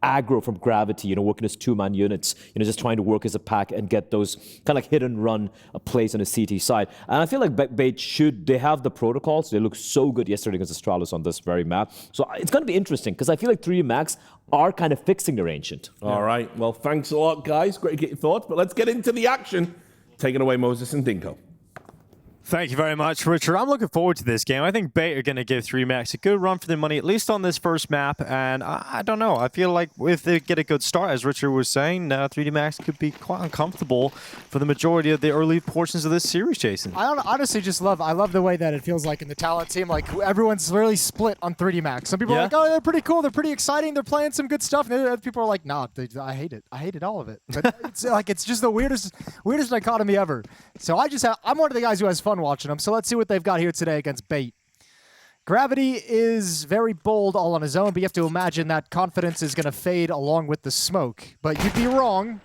aggro from Gravity, working as two-man units, just trying to work as a pack and get those kind of like hit and run plays on the CT side. And I feel like Bait they have the protocols. They look so good yesterday against Astralis on this very map. So it's going to be interesting because I feel like 3D Max are kind of fixing their Ancient. All right. Well, thanks a lot, guys. Great to get your thoughts. But let's get into the action. Take it away, Moses and Dinko. Thank you very much, Richard. I'm looking forward to this game. I think Bait are going to give 3D Max a good run for their money, at least on this first map. And I don't know. I feel like if they get a good start, as Richard was saying, 3D Max could be quite uncomfortable for the majority of the early portions of this series, Jason. I honestly just I love the way that it feels like in the talent team. Like, everyone's really split on 3D Max. Some people are like, oh, they're pretty cool. They're pretty exciting. They're playing some good stuff. And other people are like, nah, I hate it. I hated all of it. But it's just the weirdest dichotomy ever. So I'm one of the guys who has fun watching them. So let's see what they've got here today against Bait. Gravity is very bold all on his own, but you have to imagine that confidence is going to fade along with the smoke. But you'd be wrong.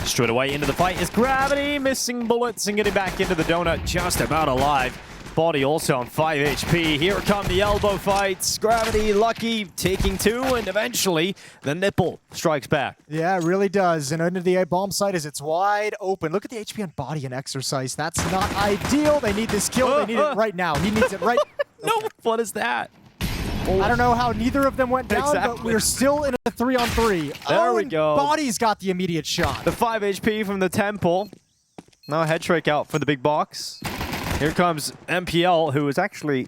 Straight away into the fight is Gravity, missing bullets and getting back into the donut, just about alive. Body also on 5 HP. Here come the elbow fights. Gravity lucky, taking 2, and eventually the nipple strikes back. Yeah, it really does. And under the bomb site as it's wide open. Look at the HP on Body and Exercise. That's not ideal. They need this kill. They need it right now. He needs it right. No, what is that? I don't know how neither of them went down, but we're still in a 3-on-3. There we go. Body's got the immediate shot. The 5 HP from the temple. Now a head trick out for the big box. Here comes MPL, who is actually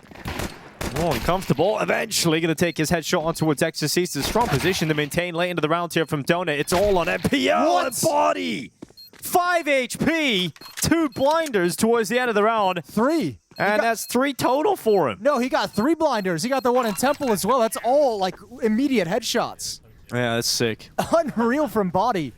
more uncomfortable. Eventually going to take his headshot on towards Exorcist. A strong position to maintain late into the round here from Donut. It's all on MPL and Body. 5 HP, 2 blinders towards the end of the round. 3. And that's 3 total for him. No, he got 3 blinders. He got the one in Temple as well. That's all like immediate headshots. Yeah, that's sick. Unreal from Body.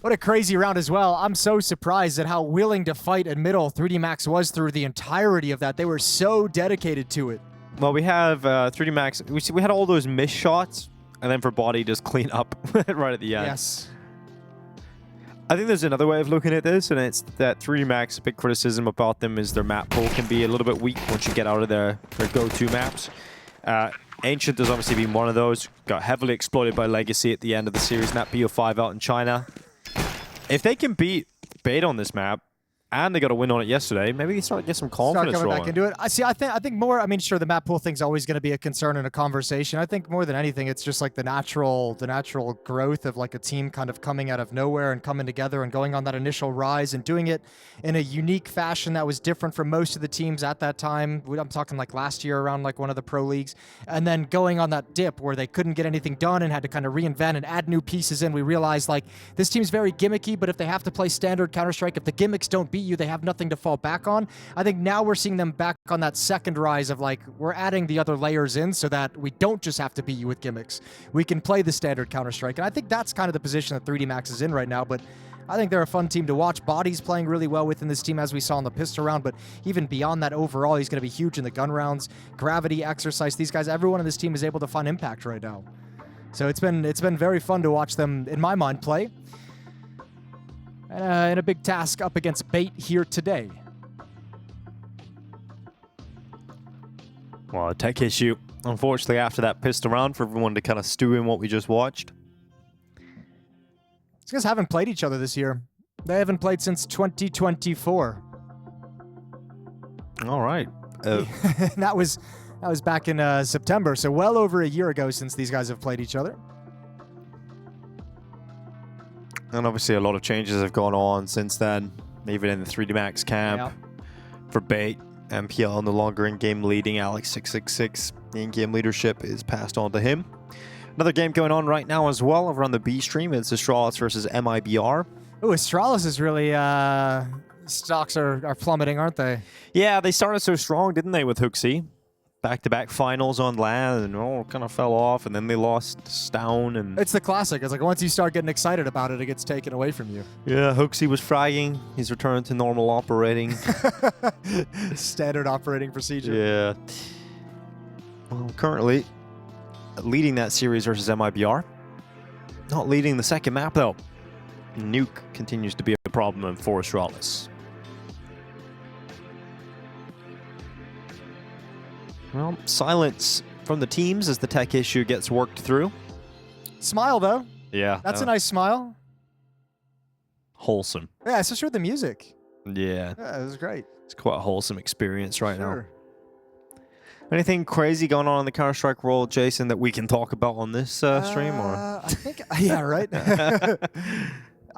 What a crazy round as well. I'm so surprised at how willing to fight in middle 3D Max was through the entirety of that. They were so dedicated to it. Well, we have 3D Max. We had all those missed shots, and then for Body, just clean up right at the end. Yes. I think there's another way of looking at this, and it's that 3D Max, a big criticism about them is their map pool can be a little bit weak once you get out of their go-to maps. Ancient has obviously been one of those. Got heavily exploited by Legacy at the end of the series, and that BO5 out in China. If they can beat Bait on this map, and they got a win on it yesterday, maybe they start to get some confidence coming back into it. I think more. I mean, sure, the map pool thing's always going to be a concern and a conversation. I think more than anything, it's just like the natural growth of like a team kind of coming out of nowhere and coming together and going on that initial rise and doing it in a unique fashion that was different from most of the teams at that time. I'm talking like last year around like one of the pro leagues, and then going on that dip where they couldn't get anything done and had to kind of reinvent and add new pieces in. We realized like this team's very gimmicky, but if they have to play standard Counter-Strike, if the gimmicks don't beat you, they have nothing to fall back on. I think now we're seeing them back on that second rise of like, we're adding the other layers in so that we don't just have to beat you with gimmicks. We can play the standard Counter-Strike. And I think that's kind of the position that 3D Max is in right now, but I think they're a fun team to watch. Body's playing really well within this team, as we saw in the pistol round, but even beyond that overall, he's going to be huge in the gun rounds. Gravity, Exercise, these guys, everyone in this team is able to find impact right now. So it's been very fun to watch them, in my mind, play. And a big task up against Bait here today. Well, a tech issue, unfortunately, after that pistol round for everyone to kind of stew in what we just watched. These guys haven't played each other this year. They haven't played since 2024. All right. that was back in September, so well over a year ago since these guys have played each other. And obviously a lot of changes have gone on since then, even in the 3D Max camp. Yeah. For Bait, MPL no longer in-game leading. Alex666, the in-game leadership is passed on to him. Another game going on right now as well over on the B stream. It's Astralis versus MIBR. Oh, Astralis is really... stocks are plummeting, aren't they? Yeah, they started so strong, didn't they, with Hooksy? Back-to-back finals on LAN, and all kind of fell off, and then they lost Stown. And it's the classic. It's like once you start getting excited about it, it gets taken away from you. Yeah, Hooksy was fragging. He's returned to normal operating. Standard operating procedure. Yeah. Well, currently leading that series versus MIBR. Not leading the second map, though. Nuke continues to be a problem for Astralis. Well, Silence from the teams as the tech issue gets worked through. Smile, though. Yeah. That's a nice smile. Wholesome. Yeah, especially with the music. Yeah. Yeah, it was great. It's quite a wholesome experience right now. Sure. Anything crazy going on in the Counter-Strike world, Jason, that we can talk about on this stream? Or I think, yeah, right.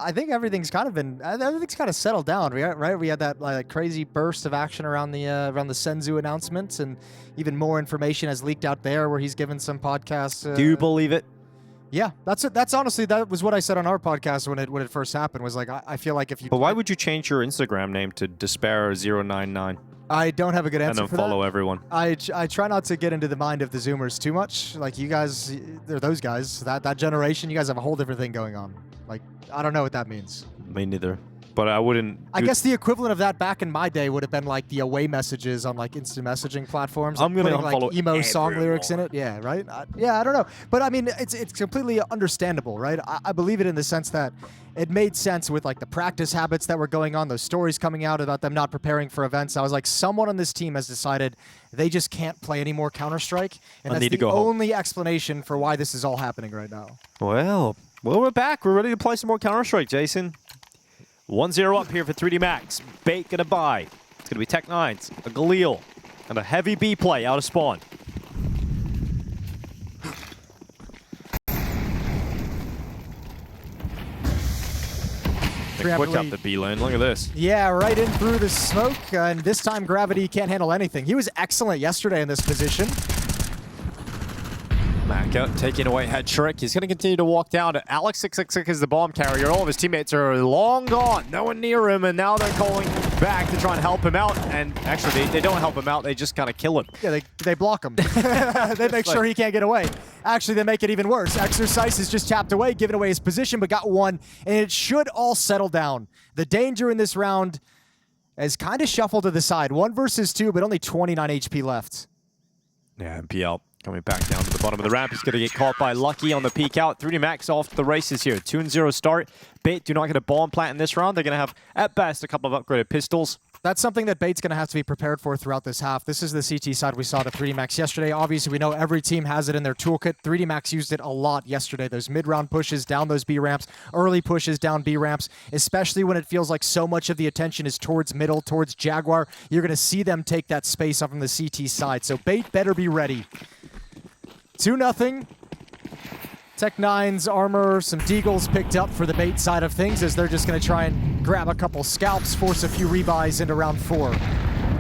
I think everything's kind of settled down, right? We had that like crazy burst of action around the Senzu announcements, and even more information has leaked out there where he's given some podcasts. Do you believe it? Yeah, that's honestly, that was what I said on our podcast when it first happened. Was like I feel like if you. But why would you change your Instagram name to Despair099? I don't have a good answer and for then that. follow everyone. I try not to get into the mind of the Zoomers too much. Like you guys, they're those guys. That generation, you guys have a whole different thing going on. Like I don't know what that means. Me neither. But I wouldn't. I guess the equivalent of that back in my day would have been like the away messages on like instant messaging platforms. I'm gonna putting, unfollow like emo song everyone. lyrics in it. Yeah, right. Yeah, I don't know, but I mean, it's completely understandable, right? I believe it in the sense that it made sense with like the practice habits that were going on, those stories coming out about them not preparing for events. I was like, someone on this team has decided they just can't play any more Counter-Strike, and that's the only explanation for why this is all happening right now. Well, we're back. We're ready to play some more Counter-Strike, Jason. 1-0 up here for 3D Max. Bait gonna buy. It's gonna be Tech9s, a Galil, and a heavy B play out of spawn. They quick up the B lane. Look at this. Yeah, right in through the smoke, and this time Gravity can't handle anything. He was excellent yesterday in this position. Maka taking away head trick. He's going to continue to walk down to Alex666 is the bomb carrier. All of his teammates are long gone. No one near him, and now they're calling back to try and help him out. And actually, they don't help him out. They just kind of kill him. Yeah, they block him. They make sure he can't get away. Actually, they make it even worse. Exercise is just tapped away, giving away his position, but got one, and it should all settle down. The danger in this round is kind of shuffled to the side. 1 versus 2, but only 29 HP left. Yeah, MPL coming back down to the bottom of the ramp. He's going to get caught by Lucky on the peek out. 3D Max off the races here. 2-0 start. Bait do not get a bomb plant in this round. They're going to have, at best, a couple of upgraded pistols. That's something that Bait's going to have to be prepared for throughout this half. This is the CT side we saw to 3D Max yesterday. Obviously, we know every team has it in their toolkit. 3D Max used it a lot yesterday. Those mid-round pushes down those B ramps, early pushes down B ramps, especially when it feels like so much of the attention is towards middle, towards Jaguar. You're going to see them take that space up from the CT side. So Bait better be ready. 2-0. Tech9's armor, some deagles picked up for the Bait side of things as they're just going to try and grab a couple scalps, force a few rebuys into round 4.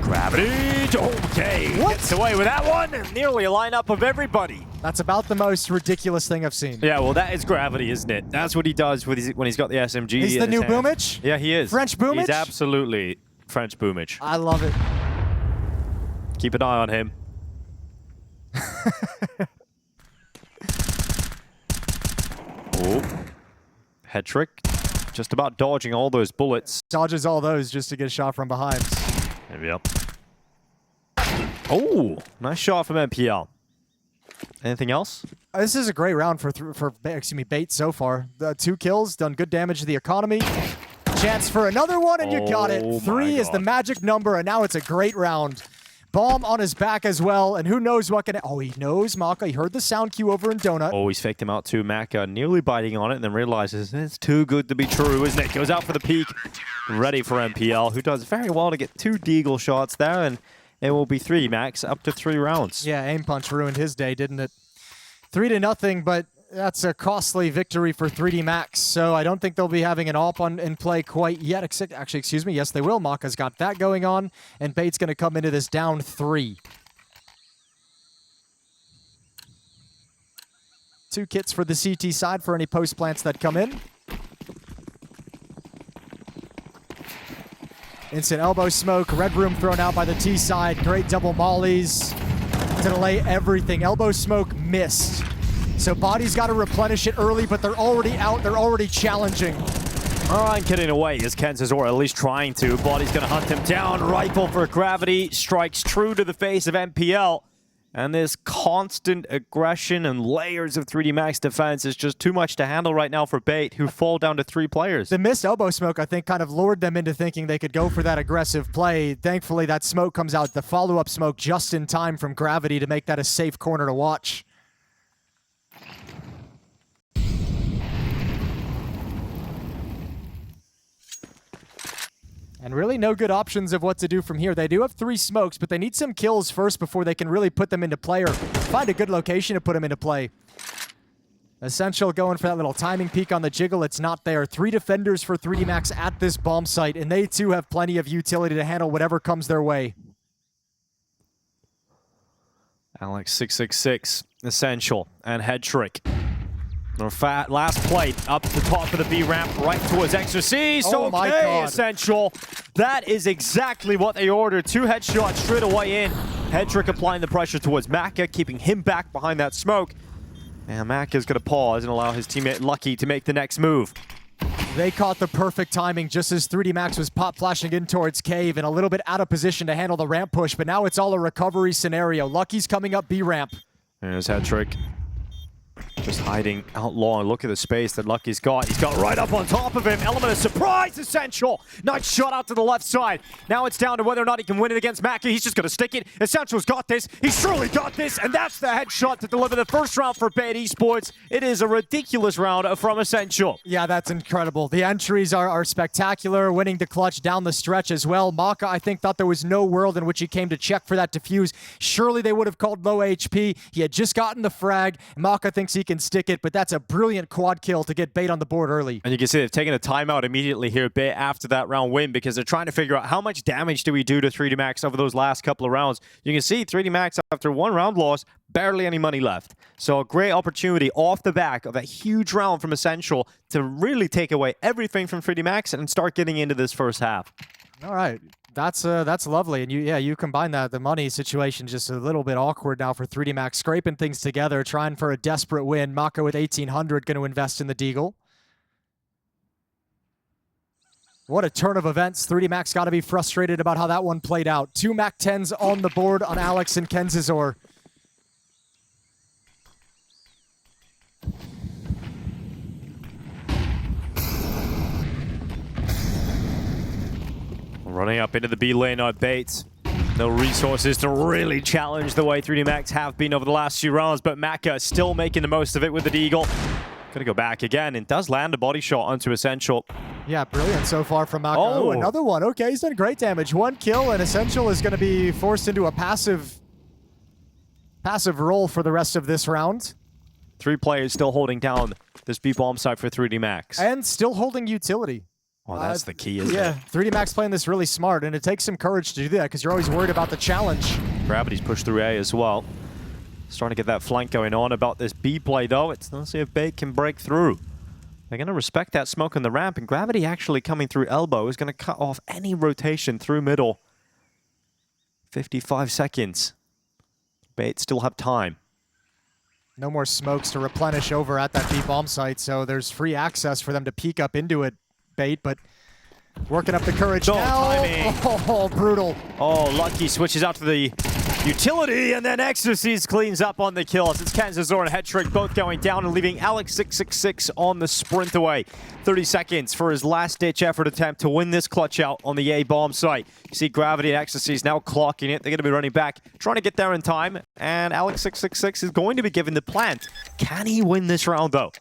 Gravity, okay. What? Gets away with that one. Nearly a lineup of everybody. That's about the most ridiculous thing I've seen. Yeah, well, that is Gravity, isn't it? That's what he does when he's got the SMG. He's the new Boomich? Yeah, he is. French Boomich? He's absolutely French Boomich. I love it. Keep an eye on him. Oh, head trick. Just about dodging all those bullets. Dodges all those just to get shot from behind. Yep. Oh, nice shot from MPL. Anything else? This is a great round for Bait so far. 2 kills, done good damage to the economy. Chance for another one, and you got it. 3 is the magic number, and now it's a great round. Bomb on his back as well, and who knows what can... Oh, he knows Maka. He heard the sound cue over in Donut. Oh, he's faked him out too. Maka nearly biting on it, and then realizes it's too good to be true, isn't it? Goes out for the peak, ready for MPL, who does very well to get 2 deagle shots there, and it will be 3 Max up to 3 rounds. Yeah, aim punch ruined his day, didn't it? 3-0, but that's a costly victory for 3D Max, so I don't think they'll be having an AWP in play quite yet. Actually, excuse me, yes they will. Maka's got that going on, and Bait's going to come into this down 3. 2 kits for the CT side for any post plants that come in. Instant elbow smoke, red room thrown out by the T side. Great double mollies to delay everything. Elbow smoke missed. So Body's got to replenish it early, but they're already out. They're already challenging. All right, getting away is Kenz's, or at least trying to. Body's going to hunt him down. Rifle for Gravity. Strikes true to the face of MPL. And this constant aggression and layers of 3D Max defense is just too much to handle right now for Bait, who fall down to 3 players. The missed elbow smoke, I think, kind of lured them into thinking they could go for that aggressive play. Thankfully, that smoke comes out, the follow-up smoke, just in time from Gravity to make that a safe corner to watch. And really no good options of what to do from here. They do have 3 smokes, but they need some kills first before they can really put them into play or find a good location to put them into play. Essential going for that little timing peek on the jiggle. It's not there. 3 defenders for 3D Max at this bomb site, and they too have plenty of utility to handle whatever comes their way. Alex 666, Essential, and Head Trick. Last plate up the top of the B ramp, right towards Exorcist. Oh my God. Essential. That is exactly what they ordered. 2 headshots straight away in. Head Trick applying the pressure towards Maka, keeping him back behind that smoke. And Maka's going to pause and allow his teammate Lucky to make the next move. They caught the perfect timing just as 3D Max was pop flashing in towards Cave and a little bit out of position to handle the ramp push, but now it's all a recovery scenario. Lucky's coming up B ramp. There's Head Trick. Just hiding out long. Look at the space that Lucky's got. He's got right up on top of him. Element of surprise, Essential. Nice shot out to the left side. Now it's down to whether or not he can win it against Maka. He's just going to stick it. Essential's got this. He's surely got this. And that's the headshot to deliver the first round for Bait Esports. It is a ridiculous round from Essential. Yeah, that's incredible. The entries are spectacular, winning the clutch down the stretch as well. Maka, I think, thought there was no world in which he came to check for that defuse. Surely they would have called low HP. He had just gotten the frag. Maka thinks he can stick it, but that's a brilliant quad kill to get Bait on the board early. And you can see they've taken a timeout immediately here, Bait, after that round win, because they're trying to figure out how much damage do we do to 3D Max over those last couple of rounds. You can see 3D Max, after 1 round loss, barely any money left. So a great opportunity off the back of a huge round from Essential to really take away everything from 3D Max and start getting into this first half. All right. That's lovely, and you combine that, the money situation just a little bit awkward now for 3D Max, scraping things together, trying for a desperate win. Maka with 1,800 going to invest in the Deagle. What a turn of events. 3D Max got to be frustrated about how that one played out. 2 MAC-10s on the board on Alex and Kenzazor. Running up into the B lane on Bates. No resources to really challenge the way 3D Max have been over the last few rounds, but Maka still making the most of it with the Deagle. Gonna go back again and does land a body shot onto Essential. Yeah, brilliant so far from Maka. Oh, another one. Okay, he's done great damage. 1 kill, and Essential is going to be forced into a passive role for the rest of this round. 3 players still holding down this B bomb site for 3D Max. And still holding utility. Well, that's the key, isn't yeah, 3D Max playing this really smart, and it takes some courage to do that because you're always worried about the challenge. Gravity's pushed through A as well. Starting to get that flank going on about this B play, though. Let's see if Bait can break through. They're going to respect that smoke on the ramp, and Gravity actually coming through elbow is going to cut off any rotation through middle. 55 seconds. Bait still have time. No more smokes to replenish over at that B bomb site, so there's free access for them to peek up into it. Bait, but working up the courage now. Timing. Oh, brutal. Oh, Lucky switches out to the utility, and then Exorcist cleans up on the kills. It's Kenzazor and Head Trick both going down and leaving Alex 666 on the sprint away. 30 seconds for his last-ditch effort attempt to win this clutch out on the A bomb site. You see Gravity and Exorcist now clocking it. They're going to be running back, trying to get there in time, and Alex 666 is going to be given the plant. Can he win this round, though?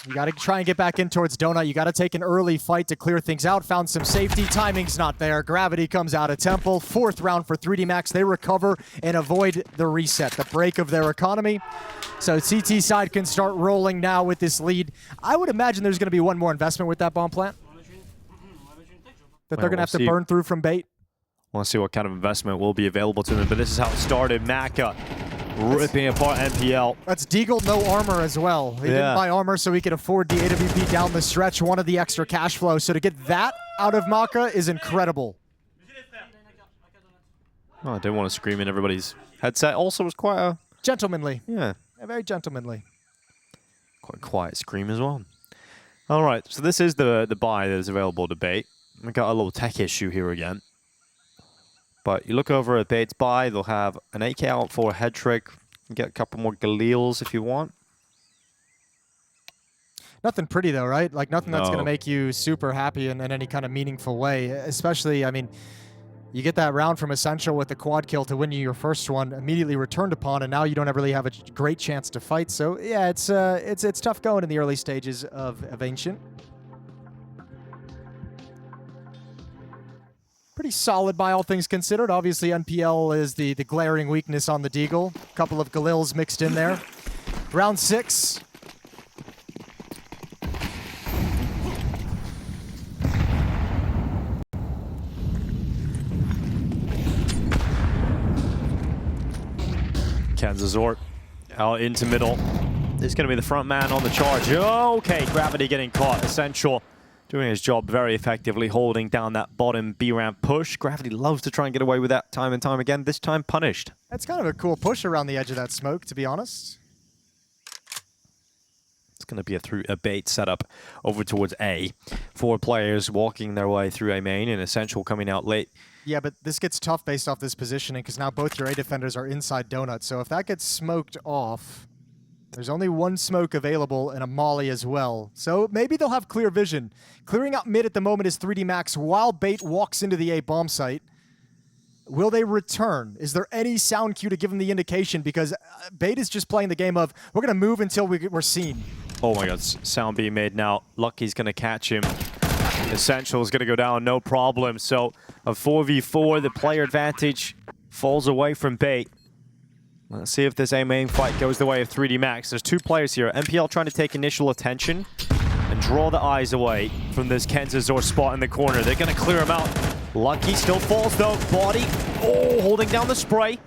You got to try and get back in towards Donut. You got to take an early fight to clear things out. Found some safety. Timing's not there. Gravity comes out of Temple. 4th round for 3D Max. They recover and avoid the reset, the break of their economy. So CT side can start rolling now with this lead. I would imagine there's going to be one more investment with that bomb plant that they're going to have to burn through from Bait. Want to see what kind of investment will be available to them, but this is how it started. Maka ripping apart NPL. That's Deagle, no armor as well. He didn't buy armor so he could afford the AWP down the stretch, wanted the extra cash flow. So to get that out of Maka is incredible. Oh, I didn't want to scream in everybody's headset. Also was quite a... Gentlemanly. Yeah. Very gentlemanly. Quite a quiet scream as well. All right, so this is the buy that is available to Bait. We got a little tech issue here again. But you look over at Bait's buy, they'll have an AK out for a head trick. You get a couple more Galeals if you want. Nothing pretty though, right? Like nothing that's going to No. make you super happy in any kind of meaningful way. Especially, I mean, you get that round from Essential with the quad kill to win you your first one, immediately returned upon, and now you don't really have a great chance to fight. So yeah, it's tough going in the early stages of Ancient. Pretty solid by all things considered. Obviously, NPL is the glaring weakness on the Deagle. A couple of Galils mixed in there. Round 6. Kansasort out into middle. This is going to be the front man on the charge. Okay, Gravity getting caught. Essential doing his job very effectively, holding down that bottom B ramp push. Gravity loves to try and get away with that time and time again. This time punished. That's kind of a cool push around the edge of that smoke, to be honest. It's going to be a bait setup over towards A. 4 players walking their way through A main and Essential coming out late. Yeah, but this gets tough based off this positioning because now both your A defenders are inside Donut. So if that gets smoked off, there's only one smoke available and a molly as well. So maybe they'll have clear vision. Clearing out mid at the moment is 3D Max while Bait walks into the A bomb site. Will they return? Is there any sound cue to give them the indication? Because Bait is just playing the game of, we're going to move until we're seen. Oh my god, sound being made now. Lucky's going to catch him. Essential is going to go down, no problem. So a 4v4, the player advantage falls away from Bait. Let's see if this A main fight goes the way of 3D Max. There's 2 players here. MPL trying to take initial attention and draw the eyes away from this Kansasort spot in the corner. They're going to clear him out. Lucky still falls though. Body, holding down the spray.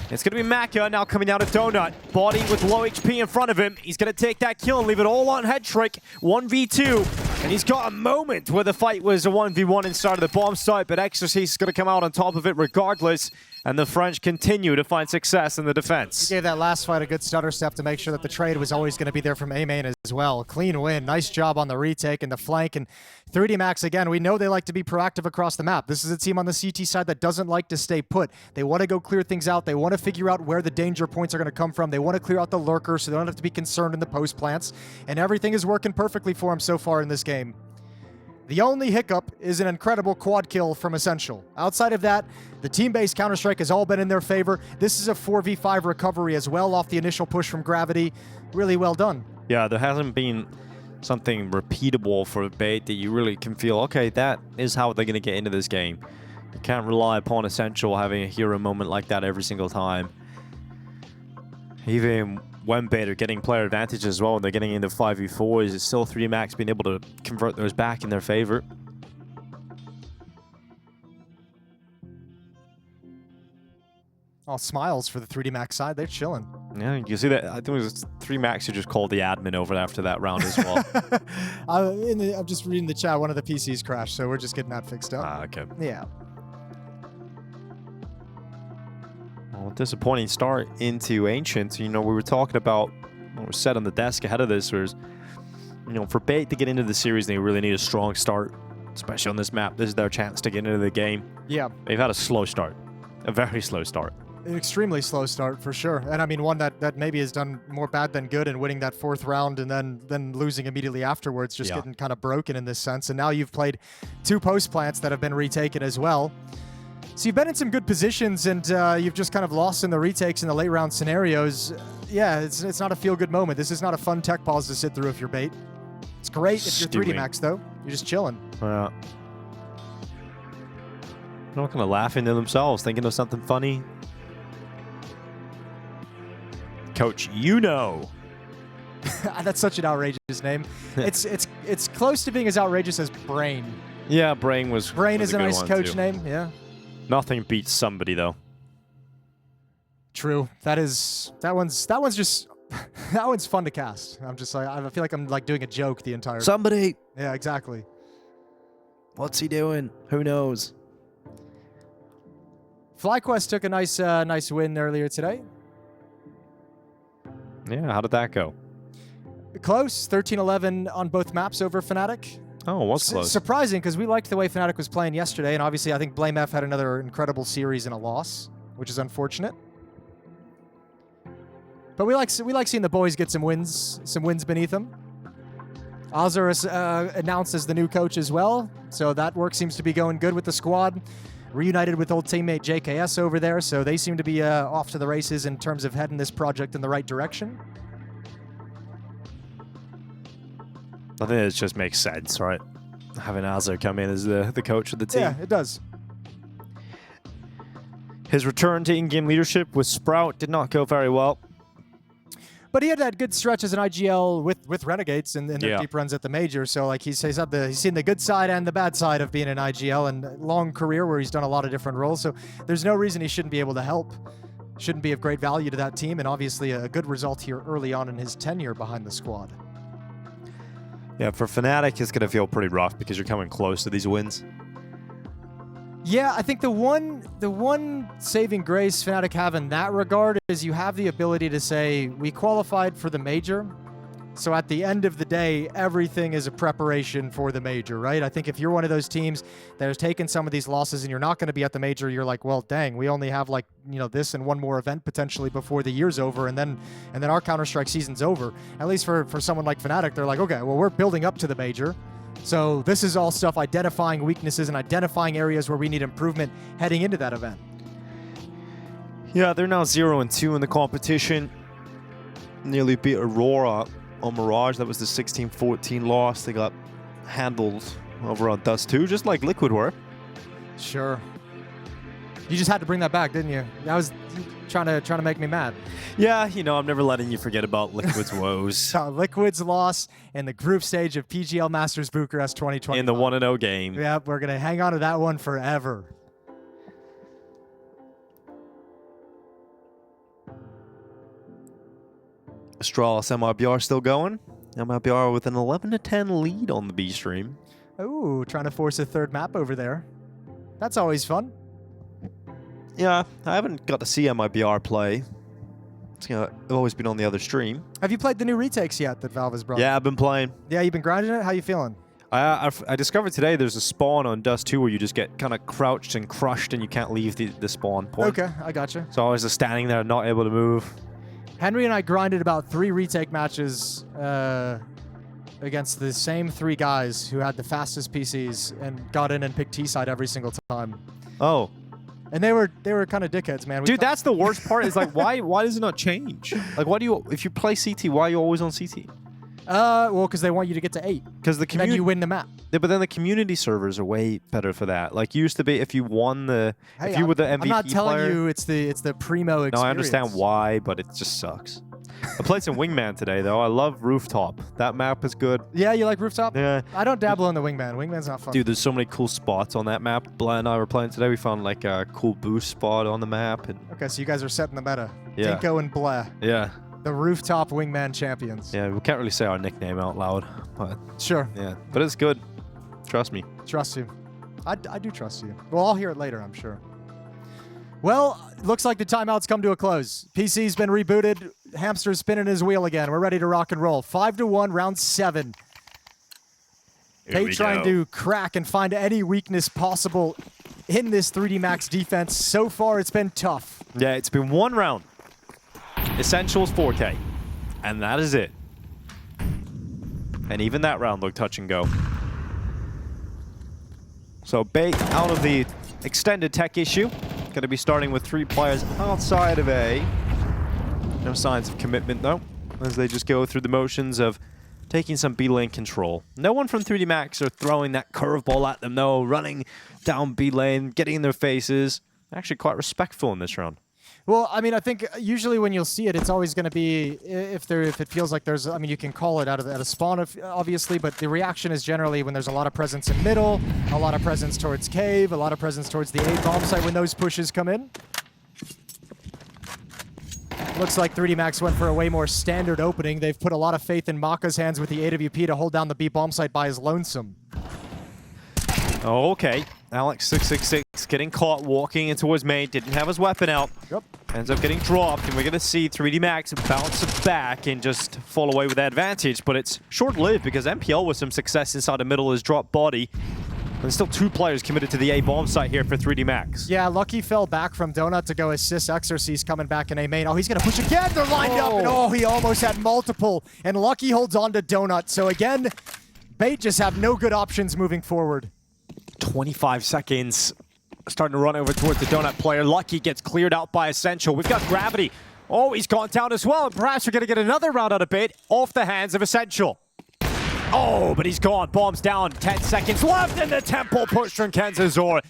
It's going to be Maka now coming down to Donut. Body with low HP in front of him. He's going to take that kill and leave it all on head trick. 1v2. And he's got a moment where the fight was a 1v1 inside of the bomb site, but Exorcist is going to come out on top of it regardless. And the French continue to find success in the defense. He gave that last fight a good stutter step to make sure that the trade was always going to be there from A-Main as well. Clean win. Nice job on the retake and the flank. And 3D Max, again, we know they like to be proactive across the map. This is a team on the CT side that doesn't like to stay put. They want to go clear things out. They want to figure out where the danger points are going to come from. They want to clear out the lurkers so they don't have to be concerned in the post plants. And everything is working perfectly for them so far in this game. The only hiccup is an incredible quad kill from Essential. Outside of that, the team-based Counter-Strike has all been in their favor. This is a 4v5 recovery as well off the initial push from Gravity. Really well done. Yeah, there hasn't been something repeatable for Bait that you really can feel, okay, that is how they're going to get into this game. You can't rely upon Essential having a hero moment like that every single time. Even when Bait are getting player advantage as well, and they're getting into 5v4s, it's still 3D Max being able to convert those back in their favor. All smiles for the 3D Max side. They're chilling. Yeah, you see that? I think it was 3D Max who just called the admin over after that round as well. I'm just reading the chat. One of the PCs crashed, so we're just getting that fixed up. Ah, okay. Yeah. Well, disappointing start into Ancient. You know, we were talking about what was said on the desk ahead of this was, you know, for Bait to get into the series, they really need a strong start, especially on this map. This is their chance to get into the game. Yeah. They've had a slow start, a very slow start. An extremely slow start for sure. And I mean, one that maybe has done more bad than good in winning that 4th round and then losing immediately afterwards, just getting kind of broken in this sense. And now you've played 2 post plants that have been retaken as well. So you've been in some good positions and you've just kind of lost in the retakes in the late round scenarios. Yeah, it's not a feel-good moment. This is not a fun tech pause to sit through if you're Bait. It's great if you're 3D Max, though. You're just chilling. Yeah. They're not kind of laughing to themselves, thinking of something funny. Coach, you know. That's such an outrageous name. It's close to being as outrageous as Brain. Yeah, Brain was. Brain was is a nice coach too. name. Yeah. Nothing beats somebody though. True. That one's just that one's fun to cast. I'm just like, I feel like I'm like doing a joke the entire. Somebody. Yeah, exactly. What's he doing? Who knows? FlyQuest took a nice win earlier today. Yeah, how did that go? Close, 13-11 on both maps over Fnatic. Oh, it was close. Surprising, because we liked the way Fnatic was playing yesterday, and obviously I think Blame F had another incredible series and a loss, which is unfortunate. But we like seeing the boys get some wins beneath them. Azur is announced as the new coach as well, so that work seems to be going good with the squad. Reunited with old teammate JKS over there, so they seem to be off to the races in terms of heading this project in the right direction. I think it just makes sense, right? Having Azur come in as the coach of the team. Yeah, it does. His return to in-game leadership with Sprout did not go very well. But he had that good stretch as an IGL with Renegades in their deep runs at the major. So like he's seen the good side and the bad side of being an IGL, and a long career where he's done a lot of different roles. So there's no reason he shouldn't be able to help. Shouldn't be of great value to that team, and obviously a good result here early on in his tenure behind the squad. Yeah, for Fnatic, it's going to feel pretty rough because you're coming close to these wins. Yeah, I think the one saving grace Fnatic have in that regard is you have the ability to say, we qualified for the major, so at the end of the day, everything is a preparation for the major, right? I think if you're one of those teams that has taken some of these losses and you're not going to be at the major, you're like, well, dang, we only have this and one more event potentially before the year's over, and then our Counter-Strike season's over. At least for someone like Fnatic, they're like, okay, well, we're building up to the major. So this is all stuff identifying weaknesses and identifying areas where we need improvement heading into that event. Yeah, they're now 0-2 in the competition. Nearly beat Aurora on Mirage. That was the 16-14 loss. They got handled over on Dust 2, just like Liquid were. Sure. You just had to bring that back, didn't you? That was trying to make me mad. Yeah, I'm never letting you forget about Liquid's woes. So Liquid's loss in the group stage of PGL Masters Bucharest 2020. In the 1-0 game. Yep, we're going to hang on to that one forever. Astralis MIBR still going. MIBR with an 11-10 lead on the B stream. Ooh, trying to force a third map over there. That's always fun. Yeah, I haven't got to see MIBR play. I've always been on the other stream. Have you played the new retakes yet that Valve has brought? Yeah, I've been playing. Yeah, you've been grinding it? How you feeling? I discovered today there's a spawn on Dust 2 where you just get kind of crouched and crushed and you can't leave the spawn point. Okay, I gotcha. So I was just standing there not able to move. Henry and I grinded about 3 retake matches against the same 3 guys who had the fastest PCs and got in and picked T-side every single time. Oh. And they were kind of dickheads, man. Dude, that's the worst part. Is like, why does it not change? Like, why do you, if you play CT, why are you always on CT? Well, because they want you to get to 8. Because the community, then you win the map. Yeah, but then the community servers are way better for that. Like, used to be if you won the, hey, if you were the MVP I'm not telling player, you it's the primo experience. No, I understand why, but it just sucks. I played some Wingman today, though. I love Rooftop. That map is good. Yeah, you like Rooftop? Yeah. I don't dabble in the Wingman. Wingman's not fun. Dude, there's so many cool spots on that map. Blatt and I were playing today. We found like a cool boost spot on the map. And okay, so you guys are setting the meta. Yeah. Dinko and Bleh. Yeah. The Rooftop Wingman champions. Yeah, we can't really say our nickname out loud. But sure. Yeah, but it's good. Trust me. Trust you. I do trust you. Well, I'll hear it later, I'm sure. Well, looks like the timeout's come to a close. PC's been rebooted. Hamster's spinning his wheel again. We're ready to rock and roll. 5-1, round 7. They trying to crack and find any weakness possible in this 3D Max defense. So far, it's been tough. Yeah, it's been one round. Essentials 4K. And that is it. And even that round looked touch and go. So Bait out of the extended tech issue. Going to be starting with 3 players outside of A. No signs of commitment, though, as they just go through the motions of taking some B lane control. No one from 3D Max are throwing that curveball at them, though, running down B lane, getting in their faces. Actually quite respectful in this round. Well, I mean, I think usually when you'll see it, it's always going to be if it feels like there's. I mean, you can call it out of a spawn, obviously, but the reaction is generally when there's a lot of presence in middle, a lot of presence towards cave, a lot of presence towards the A bomb site when those pushes come in. Looks like 3D Max went for a way more standard opening. They've put a lot of faith in Maka's hands with the AWP to hold down the B bomb site by his lonesome. Oh, okay. Alex666 getting caught walking in towards main, didn't have his weapon out. Yep. Ends up getting dropped, and we're going to see 3D Max bounce it back and just fall away with that advantage. But it's short-lived because MPL with some success inside the middle is dropped body. There's still 2 players committed to the A bomb site here for 3D Max. Yeah, Lucky fell back from Donut to go assist Exorcist coming back in A main. Oh, he's going to push again. They're lined up, and oh, he almost had multiple. And Lucky holds on to Donut. So again, Bait just have no good options moving forward. 25 seconds. Starting to run over towards the Donut player. Lucky gets cleared out by Essential. We've got Gravity. Oh, he's gone down as well. And perhaps we're going to get another round out of Bait off the hands of Essential. Oh, but he's gone. Bombs down. 10 seconds left in the temple push from Kenzazor.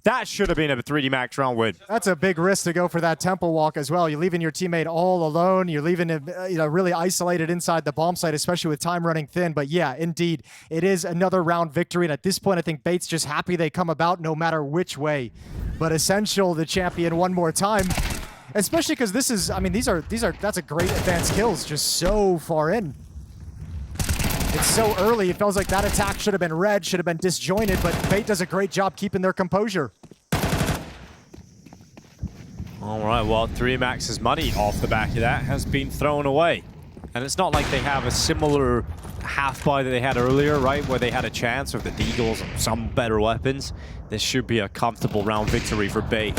That should have been a 3D Max round win. That's a big risk to go for that temple walk as well. You're leaving your teammate all alone. You're leaving him really isolated inside the bomb site, especially with time running thin. But yeah, indeed, it is another round victory. And at this point, I think Bait's just happy they come about no matter which way. But Essential, the champion, one more time. Especially because this is, I mean, that's a great advanced kills just so far in. It's so early, it feels like that attack should have been read, should have been disjointed, but Bait does a great job keeping their composure. All right, well, 3D Max's money off the back of that has been thrown away. And it's not like they have a similar half buy that they had earlier, right, where they had a chance with the Deagles and some better weapons. This should be a comfortable round victory for Bait.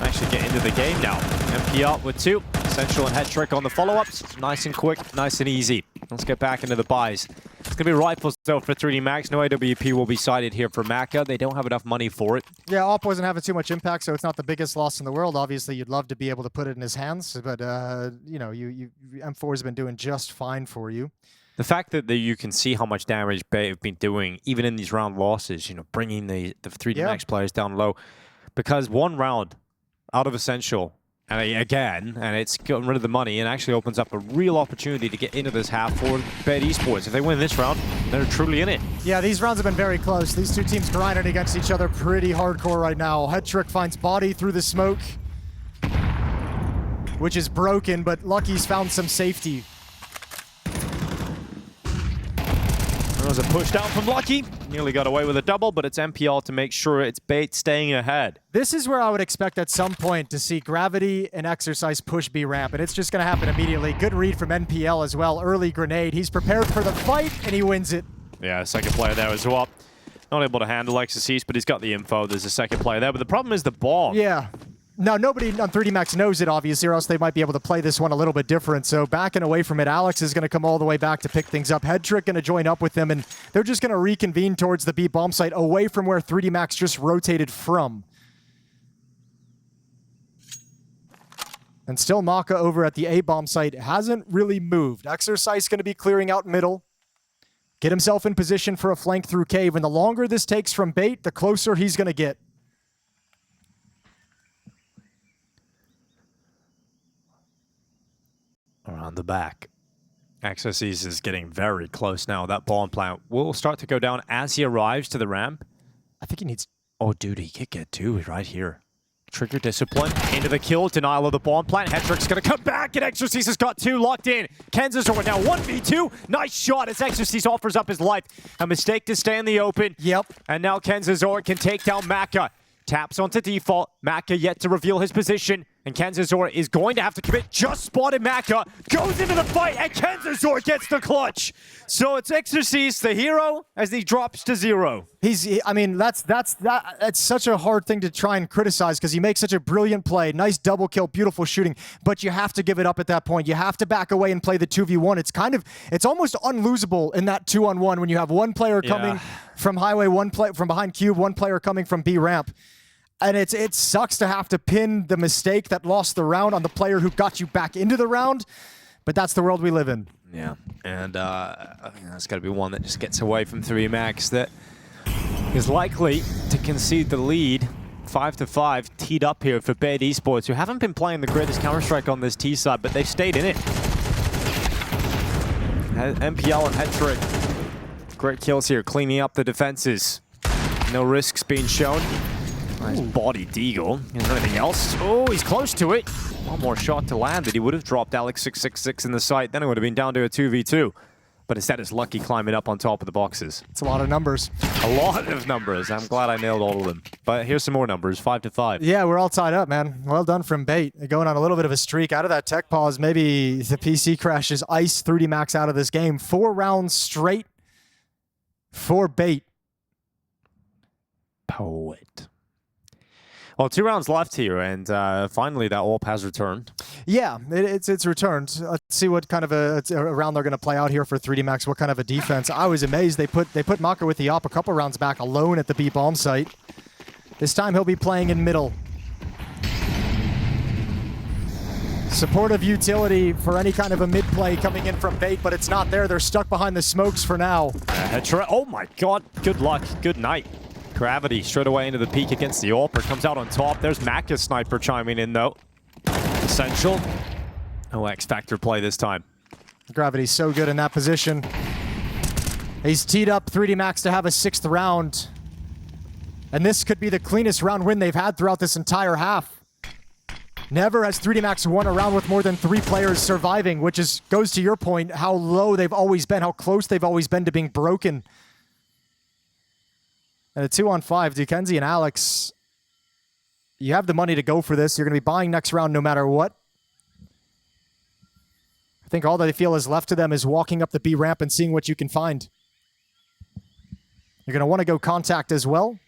Actually get into the game now. MP up with 2. Essential and Head Trick on the follow-ups. Nice and quick, nice and easy. Let's get back into the buys. It's going to be rifles though for 3D Max. No AWP will be cited here for Maka. They don't have enough money for it. Yeah, AWP wasn't having too much impact, so it's not the biggest loss in the world. Obviously, you'd love to be able to put it in his hands, but you know, M4 has been doing just fine for you. The fact that you can see how much damage Bait have been doing, even in these round losses, you know, bringing the 3D Max players down low. Because one round out of Essential, and it's gotten rid of the money and actually opens up a real opportunity to get into this half for Bait Esports. If they win this round, they're truly in it. Yeah, these rounds have been very close. These two teams grinding against each other pretty hardcore right now. Head Trick finds Body through the smoke, which is broken, but Lucky's found some safety. There was a push down from Lucky. Nearly got away with a double, but it's MPL to make sure it's Bait staying ahead. This is where I would expect at some point to see Gravity and Exercise push B ramp, and it's just going to happen immediately. Good read from NPL as well. Early grenade. He's prepared for the fight, and he wins it. Yeah, second player there as well. Not able to handle Exorcist, but he's got the info. There's a second player there, but the problem is the bomb. Yeah. Now, nobody on 3D Max knows it, obviously, or else they might be able to play this one a little bit different. So backing away from it, Alex is going to come all the way back to pick things up. Head Trick going to join up with them, and they're just going to reconvene towards the B bomb site away from where 3D Max just rotated from. And still Maka over at the A bomb site hasn't really moved. Exercise going to be clearing out middle. Get himself in position for a flank through cave, and the longer this takes from Bait, the closer he's going to get. Around the back. Exorcist is getting very close now. That bomb plant will start to go down as he arrives to the ramp. I think he needs... Oh, dude, he could get 2 right here. Trigger discipline into the kill. Denial of the bomb plant. Headtrick's going to come back, and Exorcist has got 2 locked in. Kenzazor now 1v2. Nice shot as Exorcist offers up his life. A mistake to stay in the open. Yep. And now Kenzazor can take down Maka. Taps onto default. Maka yet to reveal his position. And Kenzazor is going to have to commit. Just spotted Maka. Goes into the fight, and Kenzazor gets the clutch. So it's Exorcist, the hero, as he drops to 0. I mean, that's such a hard thing to try and criticize because he makes such a brilliant play. Nice double kill, beautiful shooting. But you have to give it up at that point. You have to back away and play the 2v1. It's almost unlosable in that 2-on-1 when you have one player coming from highway, one player from behind cube, one player coming from B ramp. And it sucks to have to pin the mistake that lost the round on the player who got you back into the round, but that's the world we live in. Yeah, and I think that's got to be one that just gets away from 3 Max that is likely to concede the lead. 5-5, teed up here for Bait Esports, who haven't been playing the greatest Counter-Strike on this T side, but they've stayed in it. MPL and Headtrick, great kills here, cleaning up the defenses. No risks being shown. Nice body deagle. Is there anything else? Oh, he's close to it. One more shot to land it. He would have dropped Alex666 in the sight. Then it would have been down to a 2v2. but instead it's Lucky climbing up on top of the boxes. It's a lot of numbers. A lot of numbers. I'm glad I nailed all of them. But here's some more numbers, 5-5. Yeah, we're all tied up, man. Well done from Bait. Going on a little bit of a streak. Out of that tech pause, maybe the PC crashes ice 3D Max out of this game. 4 rounds straight for Bait. Poet. Well, 2 rounds left here, and finally that AWP has returned. Yeah, it's returned. Let's see what kind of a round they're going to play out here for 3D Max. What kind of a defense? I was amazed. They put Maka with the op a couple rounds back alone at the B bomb site. This time he'll be playing in middle. Supportive utility for any kind of a mid play coming in from Bait, but it's not there. They're stuck behind the smokes for now. Oh my god, good luck, good night. Gravity straight away into the peak against the AWPer. Comes out on top. There's Maka's sniper chiming in though. Essential. No X-Factor play this time. Gravity's so good in that position. He's teed up 3D Max to have a 6th round. And this could be the cleanest round win they've had throughout this entire half. Never has 3D Max won a round with more than 3 players surviving, which goes to your point, how low they've always been, how close they've always been to being broken. And a 2-on-5, Dukenzi and Alex, you have the money to go for this. You're going to be buying next round no matter what. I think all they feel is left to them is walking up the B ramp and seeing what you can find. You're going to want to go contact as well.